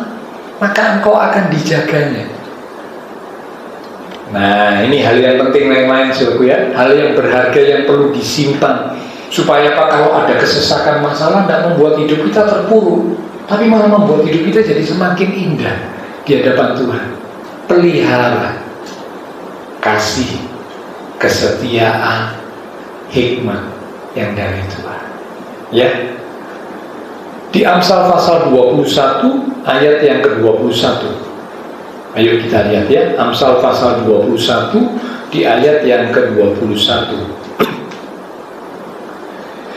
maka engkau akan dijaganya. Nah, ini hal yang penting lain-lain, saudaraku ya. Hal yang berharga yang perlu disimpan. Supaya apa? Kalau ada kesesakan masalah, tidak membuat hidup kita terpuruk, tapi malah membuat hidup kita jadi semakin indah di hadapan Tuhan. Pelihara kasih, kesetiaan, hikmat yang dari Tuhan. Ya. Di Amsal pasal 21 ayat yang ke-21. Ayo kita lihat ya, Amsal pasal 21 di ayat yang ke-21.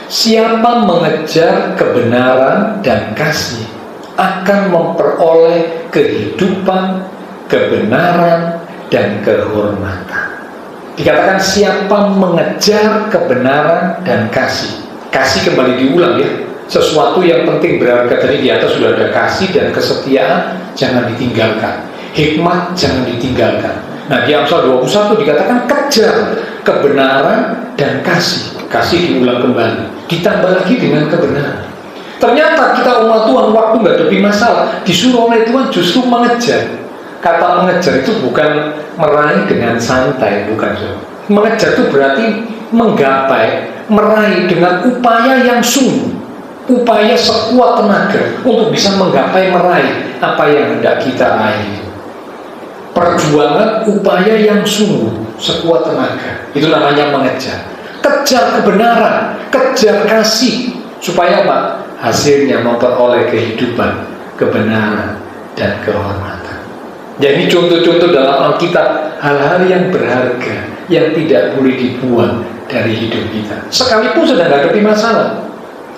Siapa mengejar kebenaran dan kasih akan memperoleh kehidupan, kebenaran, dan kehormatan. Dikatakan siapa mengejar kebenaran dan kasih. Kasih kembali diulang ya. Sesuatu yang penting berharga tadi di atas sudah ada kasih dan kesetiaan, jangan ditinggalkan. Hikmat jangan ditinggalkan. Nah, di Amsal 21 dikatakan kejar kebenaran dan kasih. Kasih diulang kembali, ditambah lagi dengan kebenaran. Ternyata kita umat Tuhan waktu menghadapi masalah disuruh oleh Tuhan justru mengejar. Kata mengejar itu bukan meraih dengan santai, bukan. Mengejar itu berarti menggapai, meraih dengan upaya yang sungguh. Upaya sekuat tenaga untuk bisa menggapai, meraih apa yang hendak kita raih. Perjuangan, upaya yang sungguh, sekuat tenaga, itu namanya mengejar. Kejar kebenaran, kejar kasih, supaya apa? Hasilnya memperoleh kehidupan, kebenaran, dan kehormatan. Jadi contoh-contoh dalam Alkitab, hal-hal yang berharga, yang tidak boleh dibuang dari hidup kita. Sekalipun sedang hadapi masalah,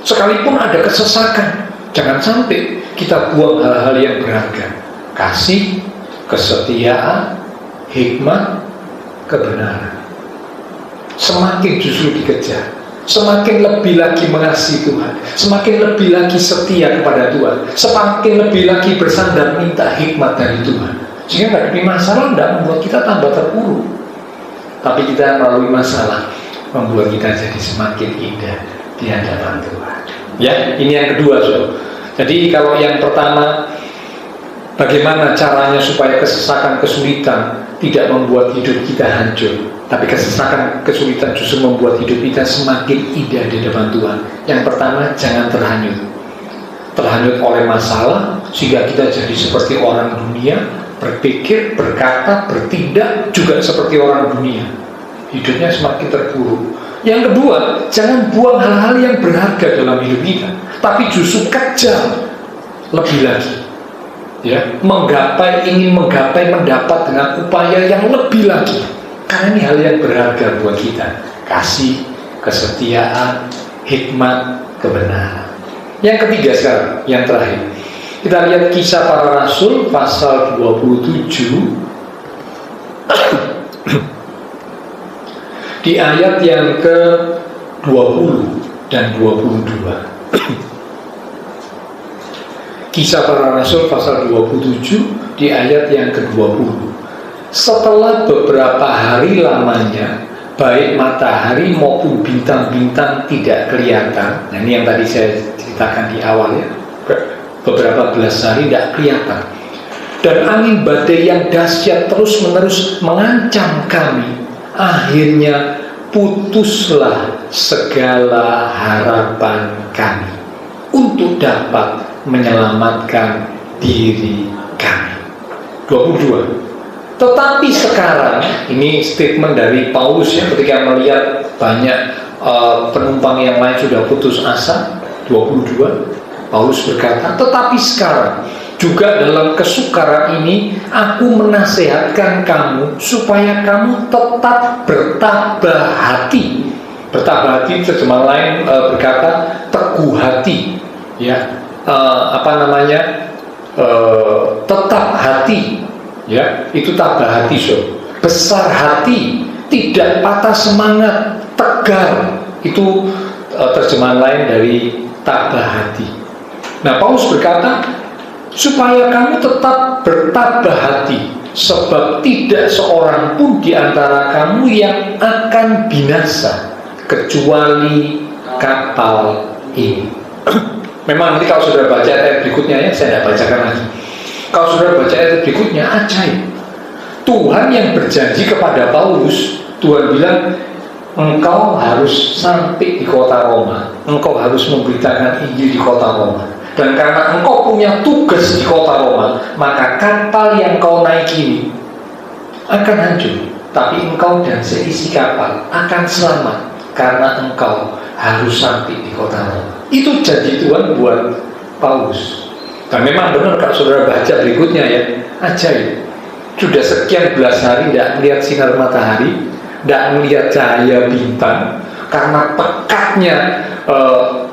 sekalipun ada kesesakan, jangan sampai kita buang hal-hal yang berharga. Kasih, kesetiaan, hikmat, kebenaran. Semakin justru dikejar, semakin lebih lagi mengasihi Tuhan, semakin lebih lagi setia kepada Tuhan, semakin lebih lagi bersandar minta hikmat dari Tuhan. Sehingga hadapi masalah tidak membuat kita tambah terpuruk, tapi kita melalui masalah membuat kita jadi semakin indah di hadapan Tuhan. Ya, ini yang kedua, so. Jadi kalau yang pertama, bagaimana caranya supaya kesesakan, kesulitan tidak membuat hidup kita hancur, tapi kesesakan, kesulitan justru membuat hidup kita semakin indah di hadapan Tuhan. Yang pertama, jangan terhanyut oleh masalah sehingga kita jadi seperti orang dunia, berpikir, berkata, bertindak juga seperti orang dunia. Hidupnya semakin terpuruk. Yang kedua, jangan buang hal-hal yang berharga dalam hidup kita, tapi justru kejar lebih lagi. Ya, ingin menggapai, mendapat dengan upaya yang lebih lagi. Karena ini hal yang berharga buat kita. Kasih, kesetiaan, hikmat, kebenaran. Yang ketiga sekarang, yang terakhir. Kita lihat Kisah Para Rasul pasal 27 di ayat yang ke-20 dan 22. Kisah Para Rasul pasal 27 di ayat yang ke-20. Setelah beberapa hari lamanya, baik matahari maupun bintang-bintang tidak kelihatan. Nah, ini yang tadi saya ceritakan di awal ya. Beberapa belas hari tidak kelihatan. Dan angin badai yang dahsyat terus-menerus mengancam kami. Akhirnya putuslah segala harapan kami untuk dapat menyelamatkan diri kami. 22. Tetapi sekarang, ini statement dari Paulus ya, ketika melihat banyak penumpang yang lain sudah putus asa. 22, Paulus berkata, tetapi sekarang juga dalam kesukaran ini aku menasehatkan kamu supaya kamu tetap bertabah hati. Bertabah hati terjemahan lain berkata teguh hati, ya, tetap hati, ya, itu tabah hati, so. Besar hati, tidak patah semangat, tegar, itu terjemahan lain dari tabah hati. Nah, Paulus berkata supaya kamu tetap bertabah hati, sebab tidak seorang pun di antara kamu yang akan binasa kecuali kapal ini. Memang nanti kalau saudara baca ayat berikutnya, ya saya tidak bacakan lagi. Kalau saudara baca ayat berikutnya, ajaib. Tuhan yang berjanji kepada Paulus, Tuhan bilang, engkau harus sampai di kota Roma, engkau harus memberitakan Injil di kota Roma. Dan karena engkau punya tugas di kota Roma, maka kapal yang kau naiki ini akan hancur, tapi engkau dan seisi kapal akan selamat karena engkau harus sampai di kota Roma. Itu janji Tuhan buat Paulus. Dan memang benar kalau saudara baca berikutnya, ya, ajaib. Sudah sekian belas hari tidak melihat sinar matahari, tidak melihat cahaya bintang, karena pekatnya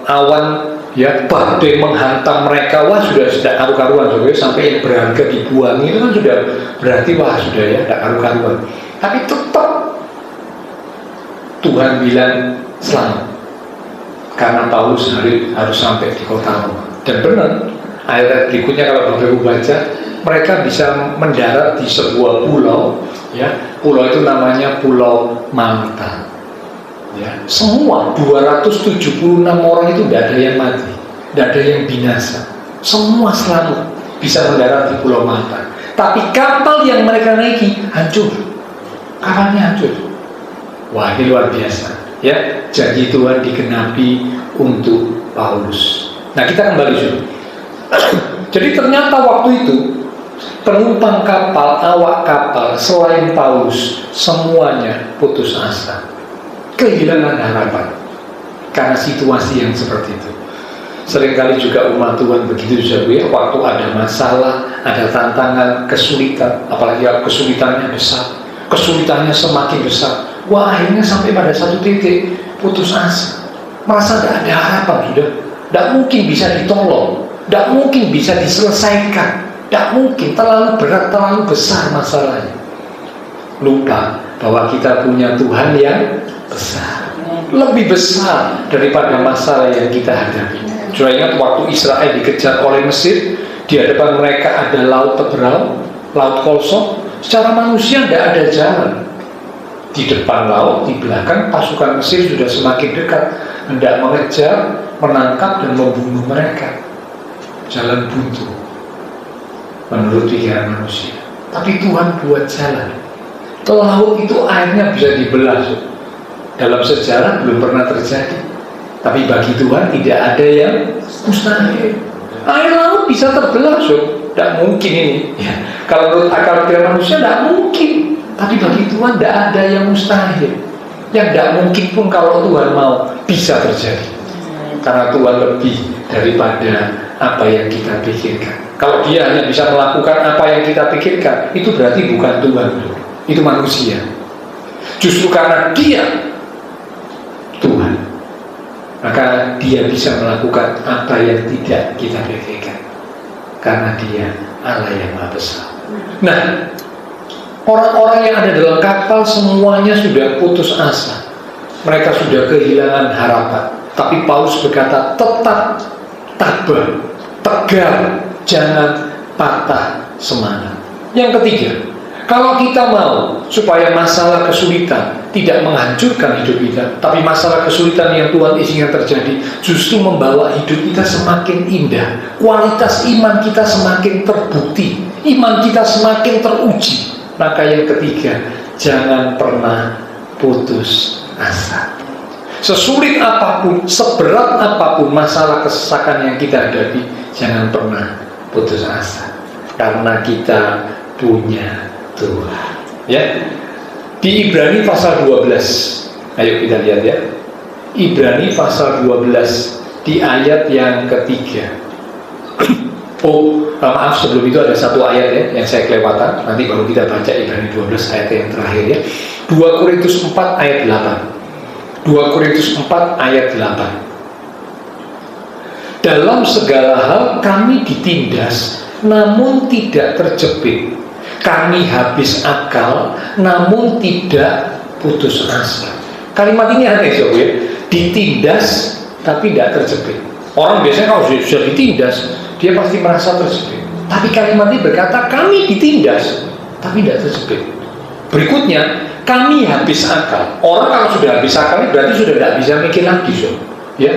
awan, ya, badai menghantam mereka. Wah, sudah tidak karu-karuan, sampai yang berharga dibuang itu kan sudah berarti wah sudah, ya, tidak karu-karuan. Tapi tetap Tuhan bilang selamat karena Paulus harus sampai di kota Roma. Dan benar, ayat berikutnya kalau Bapak Ibu baca, mereka bisa mendarat di sebuah pulau, ya. Pulau itu namanya Pulau Malta, ya. Semua 276 orang itu tidak ada yang mati, tidak ada yang binasa, semua selamat bisa mendarat di Pulau Malta. Tapi kapal yang mereka naiki hancur, kapalnya hancur. Wah, ini luar biasa, ya. Janji Tuhan digenapi untuk Paulus. Nah, kita kembali dulu. Jadi ternyata waktu itu penumpang kapal, awak kapal selain Paulus semuanya putus asa, kehilangan harapan karena situasi yang seperti itu. Seringkali juga umat Tuhan begitu juga, waktu ada masalah, ada tantangan, kesulitan, apalagi kesulitannya besar, kesulitannya semakin besar, wah, akhirnya sampai pada satu titik putus asa, merasa tidak ada harapan, sudah tidak mungkin bisa ditolong, tidak mungkin bisa diselesaikan, tidak mungkin, terlalu berat, terlalu besar masalahnya. Lupa bahwa kita punya Tuhan yang besar, lebih besar daripada masalah yang kita hadapi. Sudah ingat waktu Israel dikejar oleh Mesir, di hadapan mereka ada laut Teberau, laut kosong, secara manusia tidak ada jalan. Di depan laut, di belakang pasukan Mesir sudah semakin dekat, hendak mengejar, menangkap dan membunuh mereka. Jalan buntu menurut pikiran manusia. Tapi Tuhan buat jalan. Laut itu airnya bisa dibelah. Dalam sejarah belum pernah terjadi. Tapi bagi Tuhan tidak ada yang mustahil. Air laut bisa terbelah, tidak mungkin ini, ya. Kalau menurut akal pikiran manusia tidak mungkin. Tapi bagi Tuhan tidak ada yang mustahil. Yang tidak mungkin pun kalau Tuhan mau bisa terjadi. Karena Tuhan lebih daripada apa yang kita pikirkan. Kalau Dia hanya bisa melakukan apa yang kita pikirkan, itu berarti bukan Tuhan, itu manusia. Justru karena Dia Tuhan, maka Dia bisa melakukan apa yang tidak kita pikirkan, karena Dia Allah yang Maha Besar. Nah, orang-orang yang ada dalam kapal semuanya sudah putus asa, mereka sudah kehilangan harapan. Tapi Paulus berkata, tetap tabah, tegar, jangan patah semangat. Yang ketiga, kalau kita mau supaya masalah kesulitan tidak menghancurkan hidup kita, tapi masalah kesulitan yang Tuhan izinkan terjadi justru membawa hidup kita semakin indah, kualitas iman kita semakin terbukti, iman kita semakin teruji, maka yang ketiga, jangan pernah putus asa. Sesulit apapun, seberat apapun masalah kesesakan yang kita hadapi, jangan pernah putus asa, karena kita punya Tuhan. Ya, di Ibrani pasal 12, ayo kita lihat, ya. Ibrani pasal 12 di ayat yang ketiga. Maaf, sebelum itu ada satu ayat, ya, yang saya kelewatan. Nanti baru kita baca Ibrani 12 ayat yang terakhir, ya. 2 Korintus 4 ayat 8. 2 Korintus 4 ayat 8. Dalam segala hal kami ditindas, namun tidak terjepit. Kami habis akal, namun tidak putus asa. Kalimat ini aneh, ya. Ditindas, tapi tidak terjepit. Orang biasanya kalau sudah ditindas, dia pasti merasa terjepit. Tapi kalimat ini berkata, kami ditindas, tapi tidak terjepit. Berikutnya, kami habis akal. Orang kalau sudah habis akal berarti sudah tidak bisa mikir lagi, ya.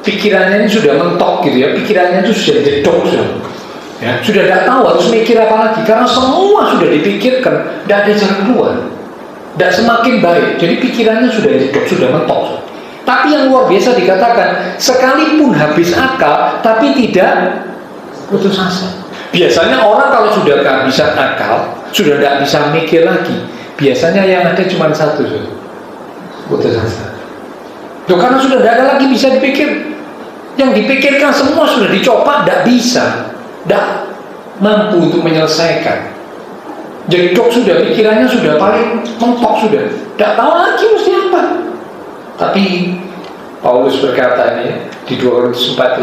pikirannya ini sudah mentok gitu ya, pikirannya itu sudah jedok sudah tidak tahu harus mikir apa lagi karena semua sudah dipikirkan, tidak ada jalan keluar, tidak semakin baik, jadi pikirannya sudah jedok, sudah mentok. Tapi yang luar biasa dikatakan, sekalipun habis akal tapi tidak putus asa. Biasanya orang kalau sudah kehabisan akal, sudah tidak bisa mikir lagi, biasanya yang ada cuma satu, putus asa. Karena sudah tidak ada lagi bisa dipikir. Yang dipikirkan semua sudah dicoba, tidak bisa, tidak mampu untuk menyelesaikan. Jedok sudah, pikirannya sudah paling mentok sudah, tidak tahu lagi mesti apa. Tapi Paulus berkata ini di 2 Korintus 4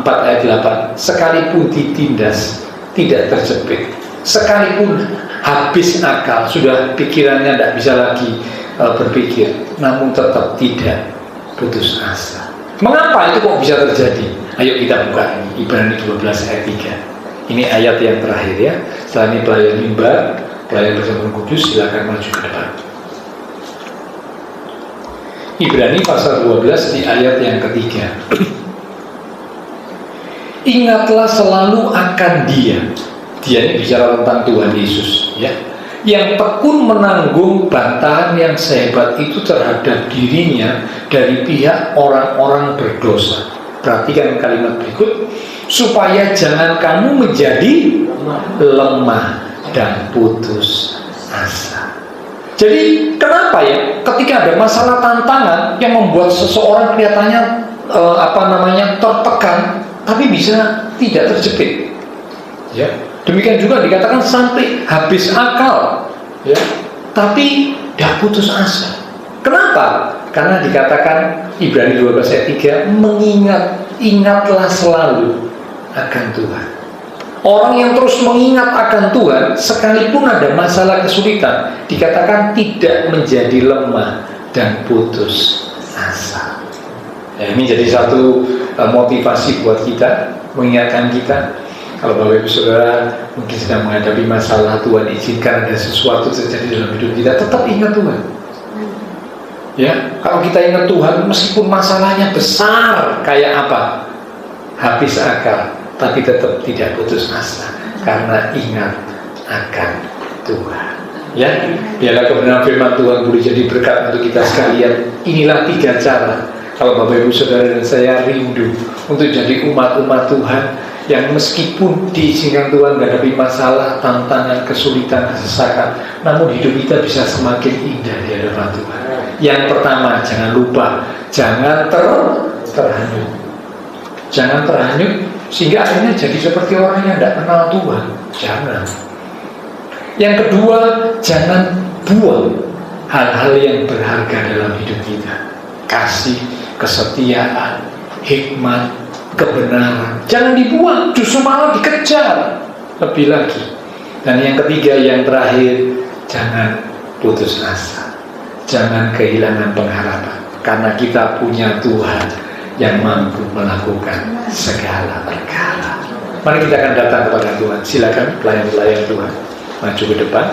ayat 8, sekalipun ditindas tidak terjepit, sekalipun habis akal, sudah pikirannya tidak bisa lagi berpikir, namun tetap tidak putus asa. Mengapa itu kok bisa terjadi? Ayo kita buka ini, Ibrani 12 ayat 3. Ini ayat yang terakhir ya. Setelah ini pelayan mimbar, pelayan bersama Roh Kudus, silakan maju ke depan. Ibrani pasal 12 di ayat yang ketiga. Ingatlah selalu akan Dia. Dia ini bicara tentang Tuhan Yesus ya, yang tekun menanggung bantahan yang sehebat itu terhadap dirinya dari pihak orang-orang berdosa. Perhatikan kalimat berikut, supaya jangan kamu menjadi lemah dan putus asa. Jadi kenapa ya ketika ada masalah tantangan yang membuat seseorang kelihatannya tertekan, tapi bisa tidak terjepit ya. Demikian juga dikatakan sampai habis akal ya, tapi tidak putus asa. Kenapa? Karena dikatakan Ibrani 12 ayat 3, ingatlah selalu akan Tuhan. Orang yang terus mengingat akan Tuhan, sekalipun ada masalah kesulitan, dikatakan tidak menjadi lemah dan putus asa. Ya, ini jadi satu motivasi buat kita, mengingatkan kita. Kalau Bapak Ibu Saudara mungkin sedang menghadapi masalah, Tuhan izinkan ada sesuatu terjadi dalam hidup kita, tetap ingat Tuhan. Ya, kalau kita ingat Tuhan, meskipun masalahnya besar kayak apa, habis akal, tapi tetap tidak putus asa karena ingat akan Tuhan. Ya, biarlah kebenaran firman Tuhan boleh jadi berkat untuk kita sekalian. Inilah 3 cara kalau Bapak Ibu Saudara dan saya rindu untuk jadi umat-umat Tuhan yang meskipun diizinkan Tuhan menghadapi masalah, tantangan, kesulitan, kesesakan, namun hidup kita bisa semakin indah di hadapan Tuhan. Yang pertama, jangan lupa, jangan terhanyut. Jangan terhanyut sehingga akhirnya jadi seperti orang yang tidak kenal Tuhan. Jangan. Yang kedua, jangan buang hal-hal yang berharga dalam hidup kita. Kasih, kesetiaan, hikmat, kebenaran, jangan dibuang, justru malah dikejar lebih lagi. Dan yang ketiga, yang terakhir, jangan putus asa, jangan kehilangan pengharapan, karena kita punya Tuhan yang mampu melakukan segala perkara. Mari kita akan datang kepada Tuhan. Silakan pelayan-pelayan Tuhan maju ke depan.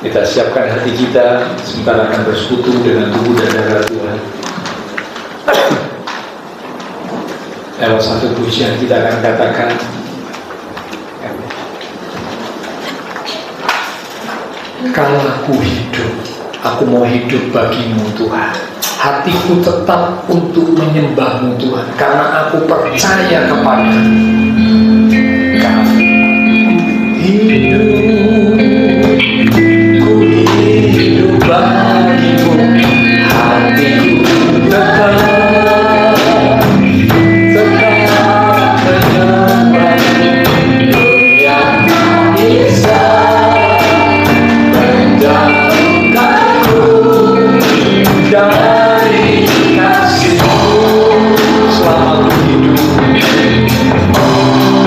Kita siapkan hati kita, sebentar akan bersekutu dengan tubuh dan darah Tuhan. Lewat satu pujian kita akan katakan, kalau aku hidup, aku mau hidup bagimu Tuhan. Hatiku tetap untuk menyembahmu Tuhan, karena aku percaya kepadamu. Kau hidup bagimu, hatiku tetap menyembahmu, yang bisa menjauhkanku dari kasih-Mu selama hidup. Oh,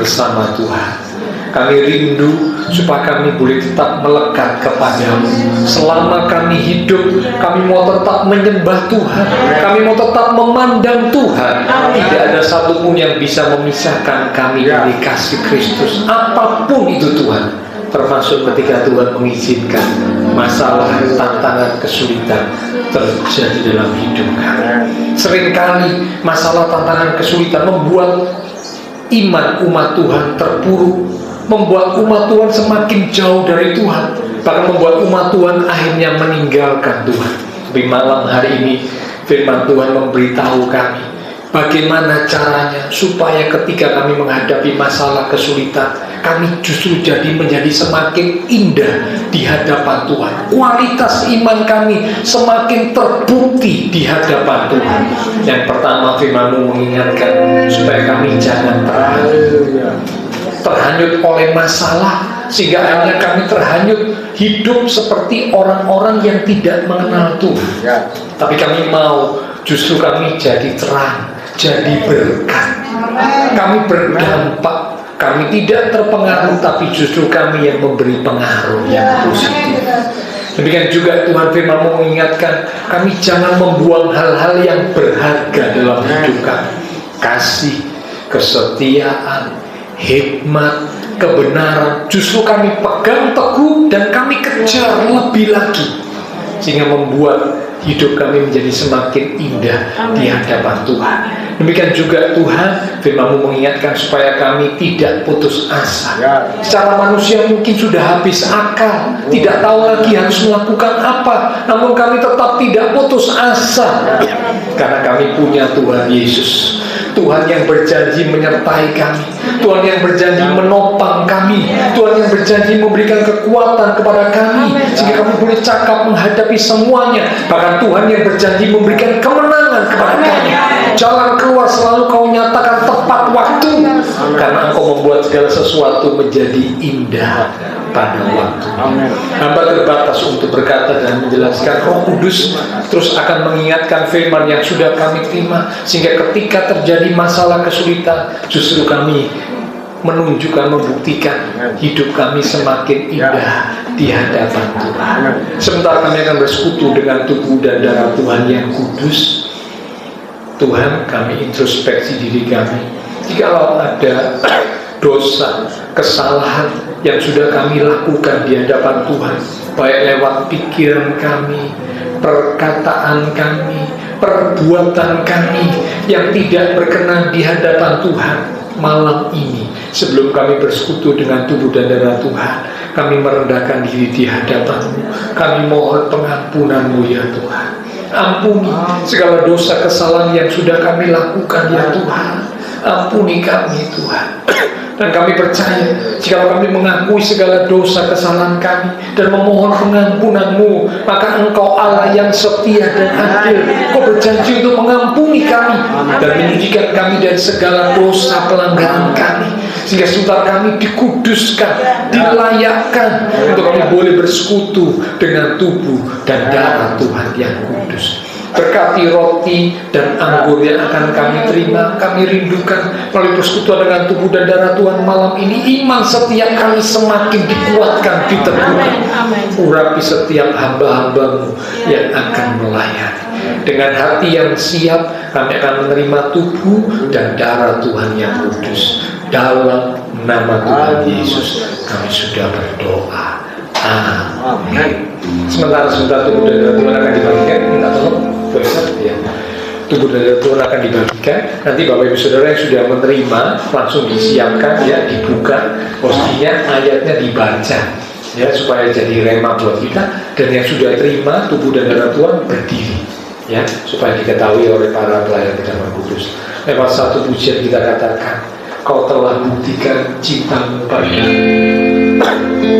bersama Tuhan. Kami rindu supaya kami boleh tetap melekat kepadamu. Selama kami hidup, kami mau tetap menyembah Tuhan. Kami mau tetap memandang Tuhan. Tidak ada satupun yang bisa memisahkan kami dari kasih Kristus. Apapun itu Tuhan, termasuk ketika Tuhan mengizinkan masalah, tantangan, kesulitan terjadi dalam hidup kami. Seringkali masalah, tantangan, kesulitan membuat iman umat Tuhan terpuruk, membuat umat Tuhan semakin jauh dari Tuhan, bahkan membuat umat Tuhan akhirnya meninggalkan Tuhan. Tapi malam hari ini firman Tuhan memberitahu kami bagaimana caranya supaya ketika kami menghadapi masalah, kesulitan, kami justru menjadi semakin indah di hadapan Tuhan. Kualitas iman kami semakin terbukti di hadapan Tuhan. Yang pertama, firman-Mu mengingatkan supaya kami jangan terhanyut oleh masalah, sehingga akhirnya kami terhanyut hidup seperti orang-orang yang tidak mengenal Tuhan. Tapi kami mau justru kami jadi terang, jadi berkat. Kami berdampak. Kami tidak terpengaruh, tapi justru kami yang memberi pengaruh yang positif. Demikian juga Tuhan firman mengingatkan kami jangan membuang hal-hal yang berharga dalam hidup kami. Kasih, kesetiaan, hikmat, kebenaran, justru kami pegang teguh dan kami kejar lebih lagi, sehingga membuat hidup kami menjadi semakin indah di hadapan Tuhan. Demikian juga Tuhan firman-Mu mengingatkan supaya kami tidak putus asa. Secara manusia mungkin sudah habis akal, tidak tahu lagi harus melakukan apa, namun kami tetap tidak putus asa, karena kami punya Tuhan Yesus, Tuhan yang berjanji menyertai kami, Tuhan yang berjanji menopang kami, Tuhan yang berjanji memberikan kekuatan kepada kami sehingga kami boleh cakap menghadapi semuanya. Bahkan Tuhan yang berjanji memberikan kemenangan kepada kami. Jalan keluar selalu Kau nyatakan tepat waktu, karena Engkau membuat segala sesuatu menjadi indah pada waktu. Hamba terbatas untuk berkata dan menjelaskan. Roh Kudus terus akan mengingatkan firman yang sudah kami terima, sehingga ketika terjadi masalah, kesulitan, justru kami menunjukkan, membuktikan hidup kami semakin indah di hadapan Tuhan. Sementara kami akan bersekutu dengan tubuh dan darah Tuhan yang kudus. Tuhan, kami introspeksi diri kami. Jikalau ada dosa, kesalahan yang sudah kami lakukan di hadapan Tuhan, baik lewat pikiran kami, perkataan kami, perbuatan kami yang tidak berkenan di hadapan Tuhan, malam ini sebelum kami bersekutu dengan tubuh dan darah Tuhan, kami merendahkan diri di hadapan-Mu. Kami mohon pengampunan-Mu ya Tuhan. Ampuni segala dosa kesalahan yang sudah kami lakukan ya Tuhan. Ampuni kami Tuhan. Dan kami percaya jika kami mengakui segala dosa kesalahan kami dan memohon pengampunan-Mu, maka Engkau Allah yang setia dan adil. Kau berjanji untuk mengampuni kami dan menyucikan kami dari segala dosa pelanggaran kami, sehingga saudara kami dikuduskan, dilayakkan untuk kami boleh bersekutu dengan tubuh dan darah Tuhan yang kudus. Berkati roti dan anggur yang akan kami terima, kami rindukan melalui persekutuan dengan tubuh dan darah Tuhan malam ini. Iman setiap kami semakin dikuatkan, diteguhkan. Urapi setiap hamba-hamba-Mu yang akan melayani. Dengan hati yang siap, kami akan menerima tubuh dan darah Tuhan yang kudus. Dalam nama Tuhan Yesus kami sudah berdoa. Amin. Sementara tubuh dan darah Tuhan akan dibagikan, minta tolong ya. Tubuh dan darah Tuhan akan dibagikan. Nanti Bapak Ibu Saudara yang sudah menerima langsung disiapkan ya, dibuka posisinya, ayatnya dibaca ya, supaya jadi rema buat kita. Dan yang sudah terima tubuh dan darah Tuhan berdiri ya, supaya diketahui oleh para pelayan Damai Kudus. Lewat satu pujian kita katakan, Kau telah buktikan cinta-Mu padaku.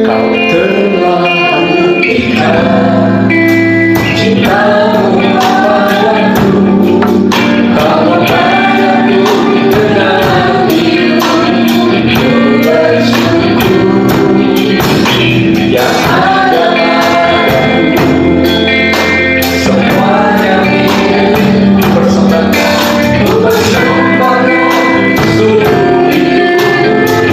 Kau telah buktikan cinta-Mu padaku. Kau padaku dengan dirimu bersyukur. Yang ada padaku semuanya milik bersama. Ku bersyukur seluruh hidup.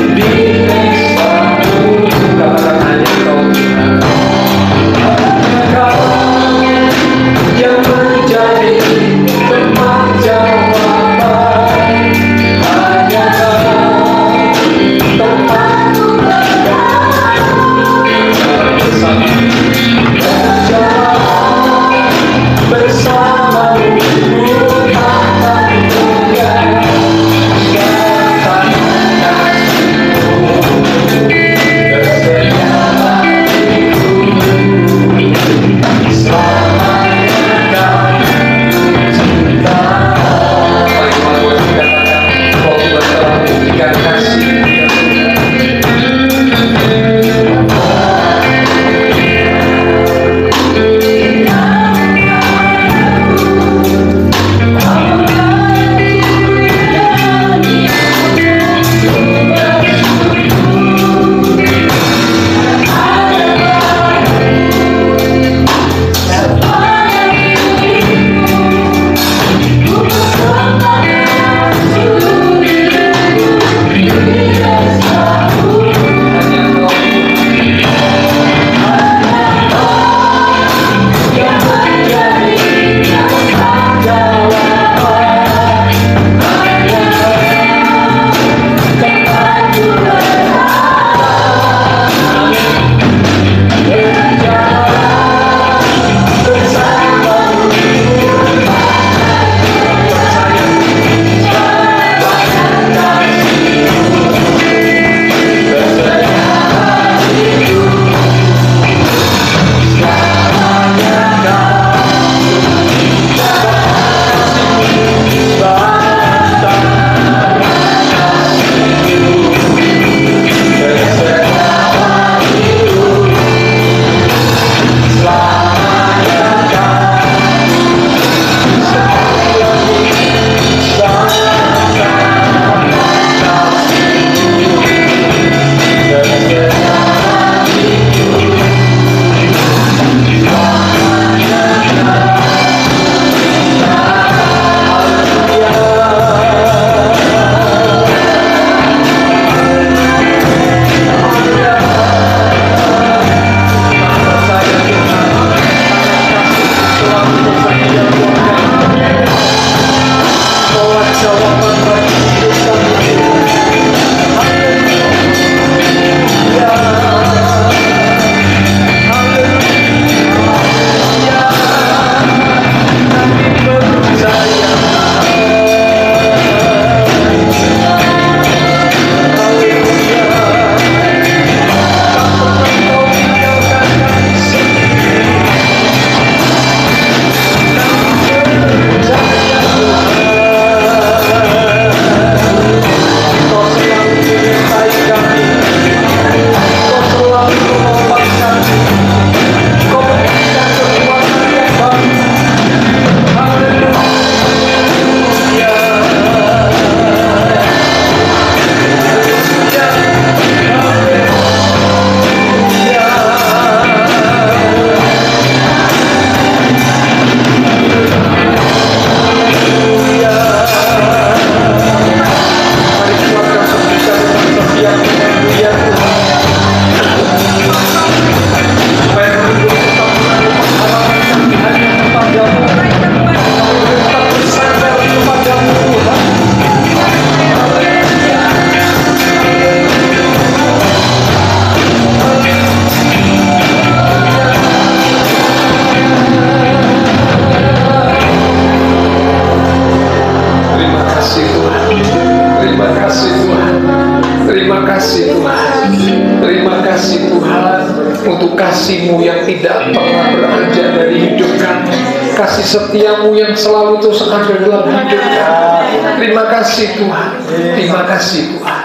untuk kasih-Mu yang tidak pernah beranjak dari hidup kami, kasih setia-Mu yang selalu terus ada dalam hidup kami. Terima kasih Tuhan, terima kasih Tuhan.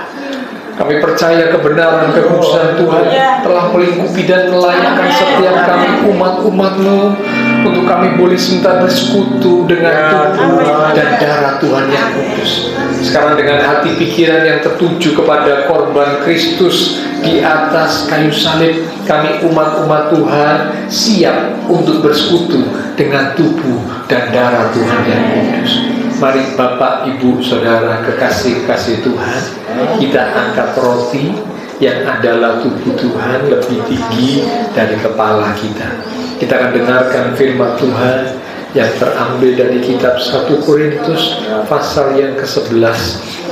Kami percaya kebenaran kekudusan Tuhan telah melingkupi dan melayakkan setiap kami umat-umat-Mu, untuk kami boleh sebentar bersekutu dengan tubuh dan darah Tuhan yang kudus. Sekarang dengan hati pikiran yang tertuju kepada korban Kristus di atas kayu salib, kami umat-umat Tuhan siap untuk bersekutu dengan tubuh dan darah Tuhan yang kudus. Mari Bapak, Ibu, Saudara, kekasih-kekasih Tuhan, kita angkat roti yang adalah tubuh Tuhan lebih tinggi dari kepala kita. Kita akan dengarkan firman Tuhan yang terambil dari kitab 1 Korintus pasal yang ke-11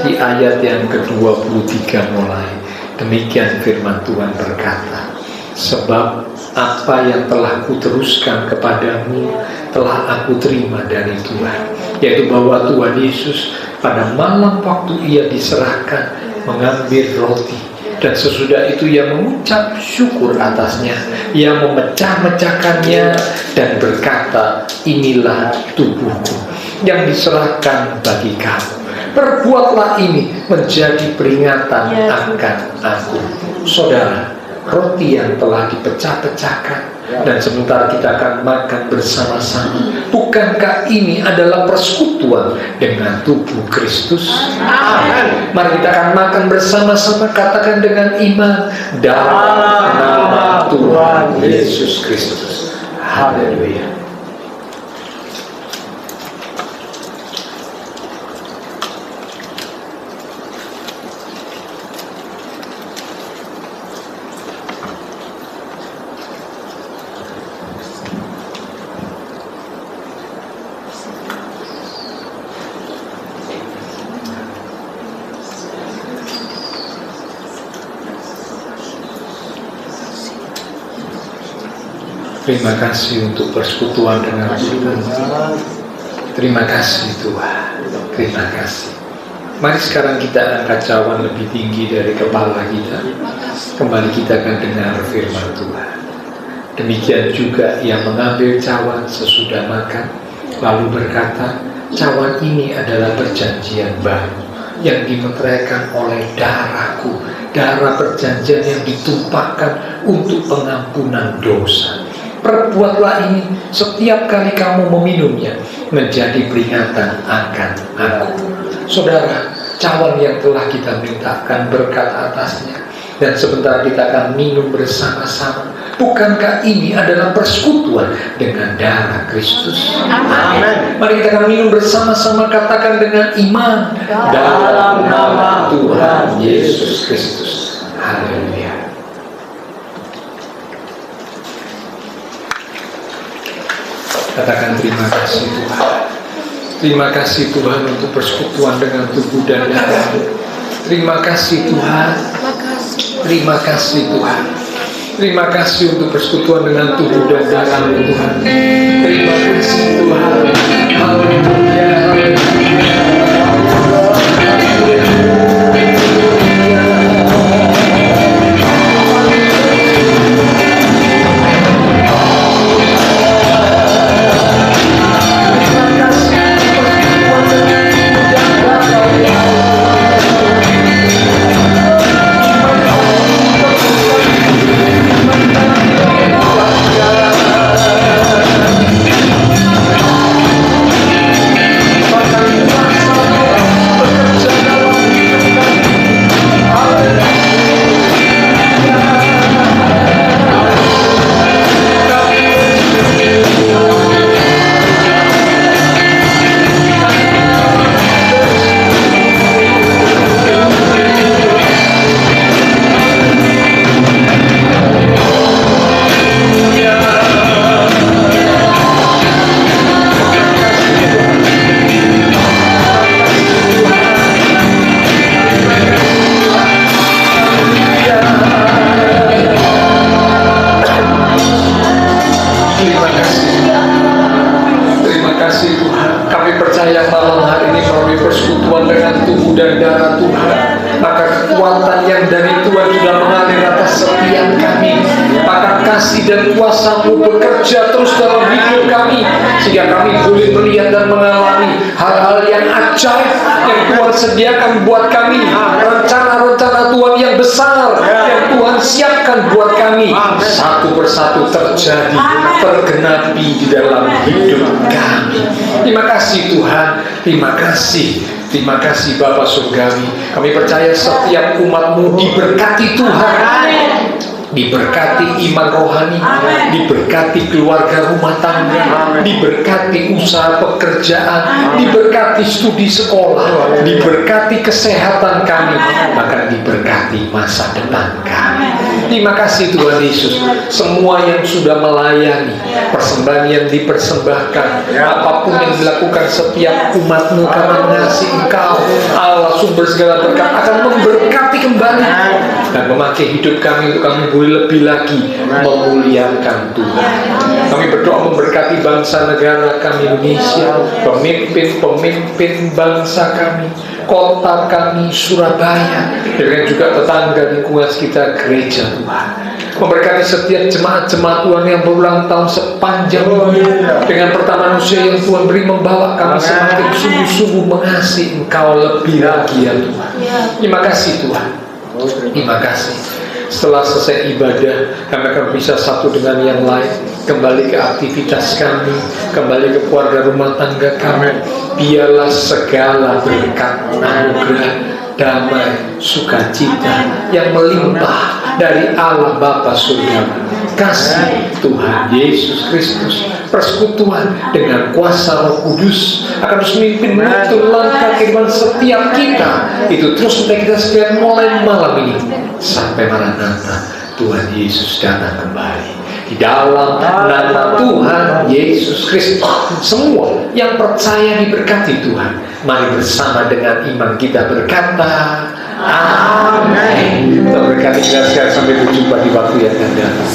di ayat yang ke-23 mulai. Demikian firman Tuhan berkata, sebab apa yang telah kuteruskan kepadamu telah aku terima dari Tuhan, yaitu bahwa Tuhan Yesus pada malam waktu Ia diserahkan mengambil roti, dan sesudah itu Ia mengucap syukur atasnya, Ia memecah-mecahkannya dan berkata, inilah tubuhku yang diserahkan bagi kamu. Perbuatlah ini menjadi peringatan akan aku. Saudara, roti yang telah dipecah-pecahkan dan sebentar kita akan makan bersama-sama, bukankah ini adalah persekutuan dengan tubuh Kristus? Amin. Mari kita akan makan bersama-sama, katakan dengan iman, dalam nama Tuhan Yesus Kristus. Haleluya. Terima kasih untuk persekutuan dengan Tuhan. Terima kasih Tuhan. Terima kasih. Mari sekarang kita angkat cawan lebih tinggi dari kepala kita. Kembali kita akan dengar firman Tuhan. Demikian juga Ia mengambil cawan sesudah makan, lalu berkata, cawan ini adalah perjanjian baru yang dimeteraikan oleh darahku, darah perjanjian yang ditumpahkan untuk pengampunan dosa. Perbuatlah ini setiap kali kamu meminumnya menjadi peringatan akan aku. Saudara, cawan yang telah kita mintakan berkat atasnya, dan sebentar kita akan minum bersama-sama. Bukankah ini adalah persekutuan dengan darah Kristus? Amin. Mari kita akan minum bersama-sama, katakan dengan iman, dalam nama Tuhan Yesus Kristus. Haleluya. Katakan terima kasih Tuhan. Terima kasih Tuhan untuk persekutuan dengan tubuh dan darah. Terima kasih Tuhan. Terima kasih Tuhan. Terima kasih untuk persekutuan dengan tubuh dan darah Tuhan. Terima kasih Tuhan. Haleluya. Kekuatan yang dari Tuhan sudah mengalir atas setiap kami, maka kasih dan kuasa-Mu bekerja terus dalam hidup kami, sehingga kami boleh melihat dan mengalami hal-hal yang ajaib yang Tuhan sediakan buat kami, rencana-rencana Tuhan yang besar yang Tuhan siapkan buat kami, satu persatu terjadi, tergenapi di dalam hidup kami. Terima kasih Tuhan, terima kasih. Terima kasih Bapa Surgawi. Kami percaya setiap umat-Mu diberkati Tuhan, diberkati iman rohani, diberkati keluarga rumah tangga, diberkati usaha pekerjaan, diberkati studi sekolah, diberkati kesehatan kami, bahkan diberkati masa depan kami. Terima kasih Tuhan Yesus. Semua yang sudah melayani, persembahan yang dipersembahkan, apapun yang dilakukan setiap umat-Mu karena mengasihi Engkau, Allah sumber segala berkat, akan memberkati kembali dan memakai hidup kami untuk kami boleh lebih lagi memuliakan Tuhan. Kami berdoa memberkati bangsa negara kami Indonesia, pemimpin-pemimpin bangsa kami, kota kami Surabaya, dan juga tetangga lingkungan sekitar gereja Tuhan. Memberkati setiap jemaat-jemaat Tuhan yang berulang tahun sepanjang dunia, dengan pertambahan usia yang Tuhan beri membawa kami semakin sungguh-sungguh mengasihi Engkau lebih lagi ya Tuhan. Terima kasih Tuhan. Terima kasih. Setelah selesai ibadah, kami akan bisa satu dengan yang lain, kembali ke aktivitas kami, kembali ke keluarga rumah tangga kami. Biarlah segala berkat, anugerah, damai, sukacita yang melimpah dari Allah Bapa Surgawi, kasih Tuhan Yesus Kristus, persekutuan dengan kuasa Roh Kudus akan terus memimpin menuntun langkah kehidupan setiap kita. Itu terus sampai kita sekalian mulai malam ini sampai Maranatha, Tuhan Yesus datang kembali. Di dalam nama Tuhan Yesus Kristus, semua yang percaya diberkati Tuhan. Mari bersama dengan iman kita berkata, amin. Terberkati kita sekalian, sampai berjumpa di waktu yang akan datang.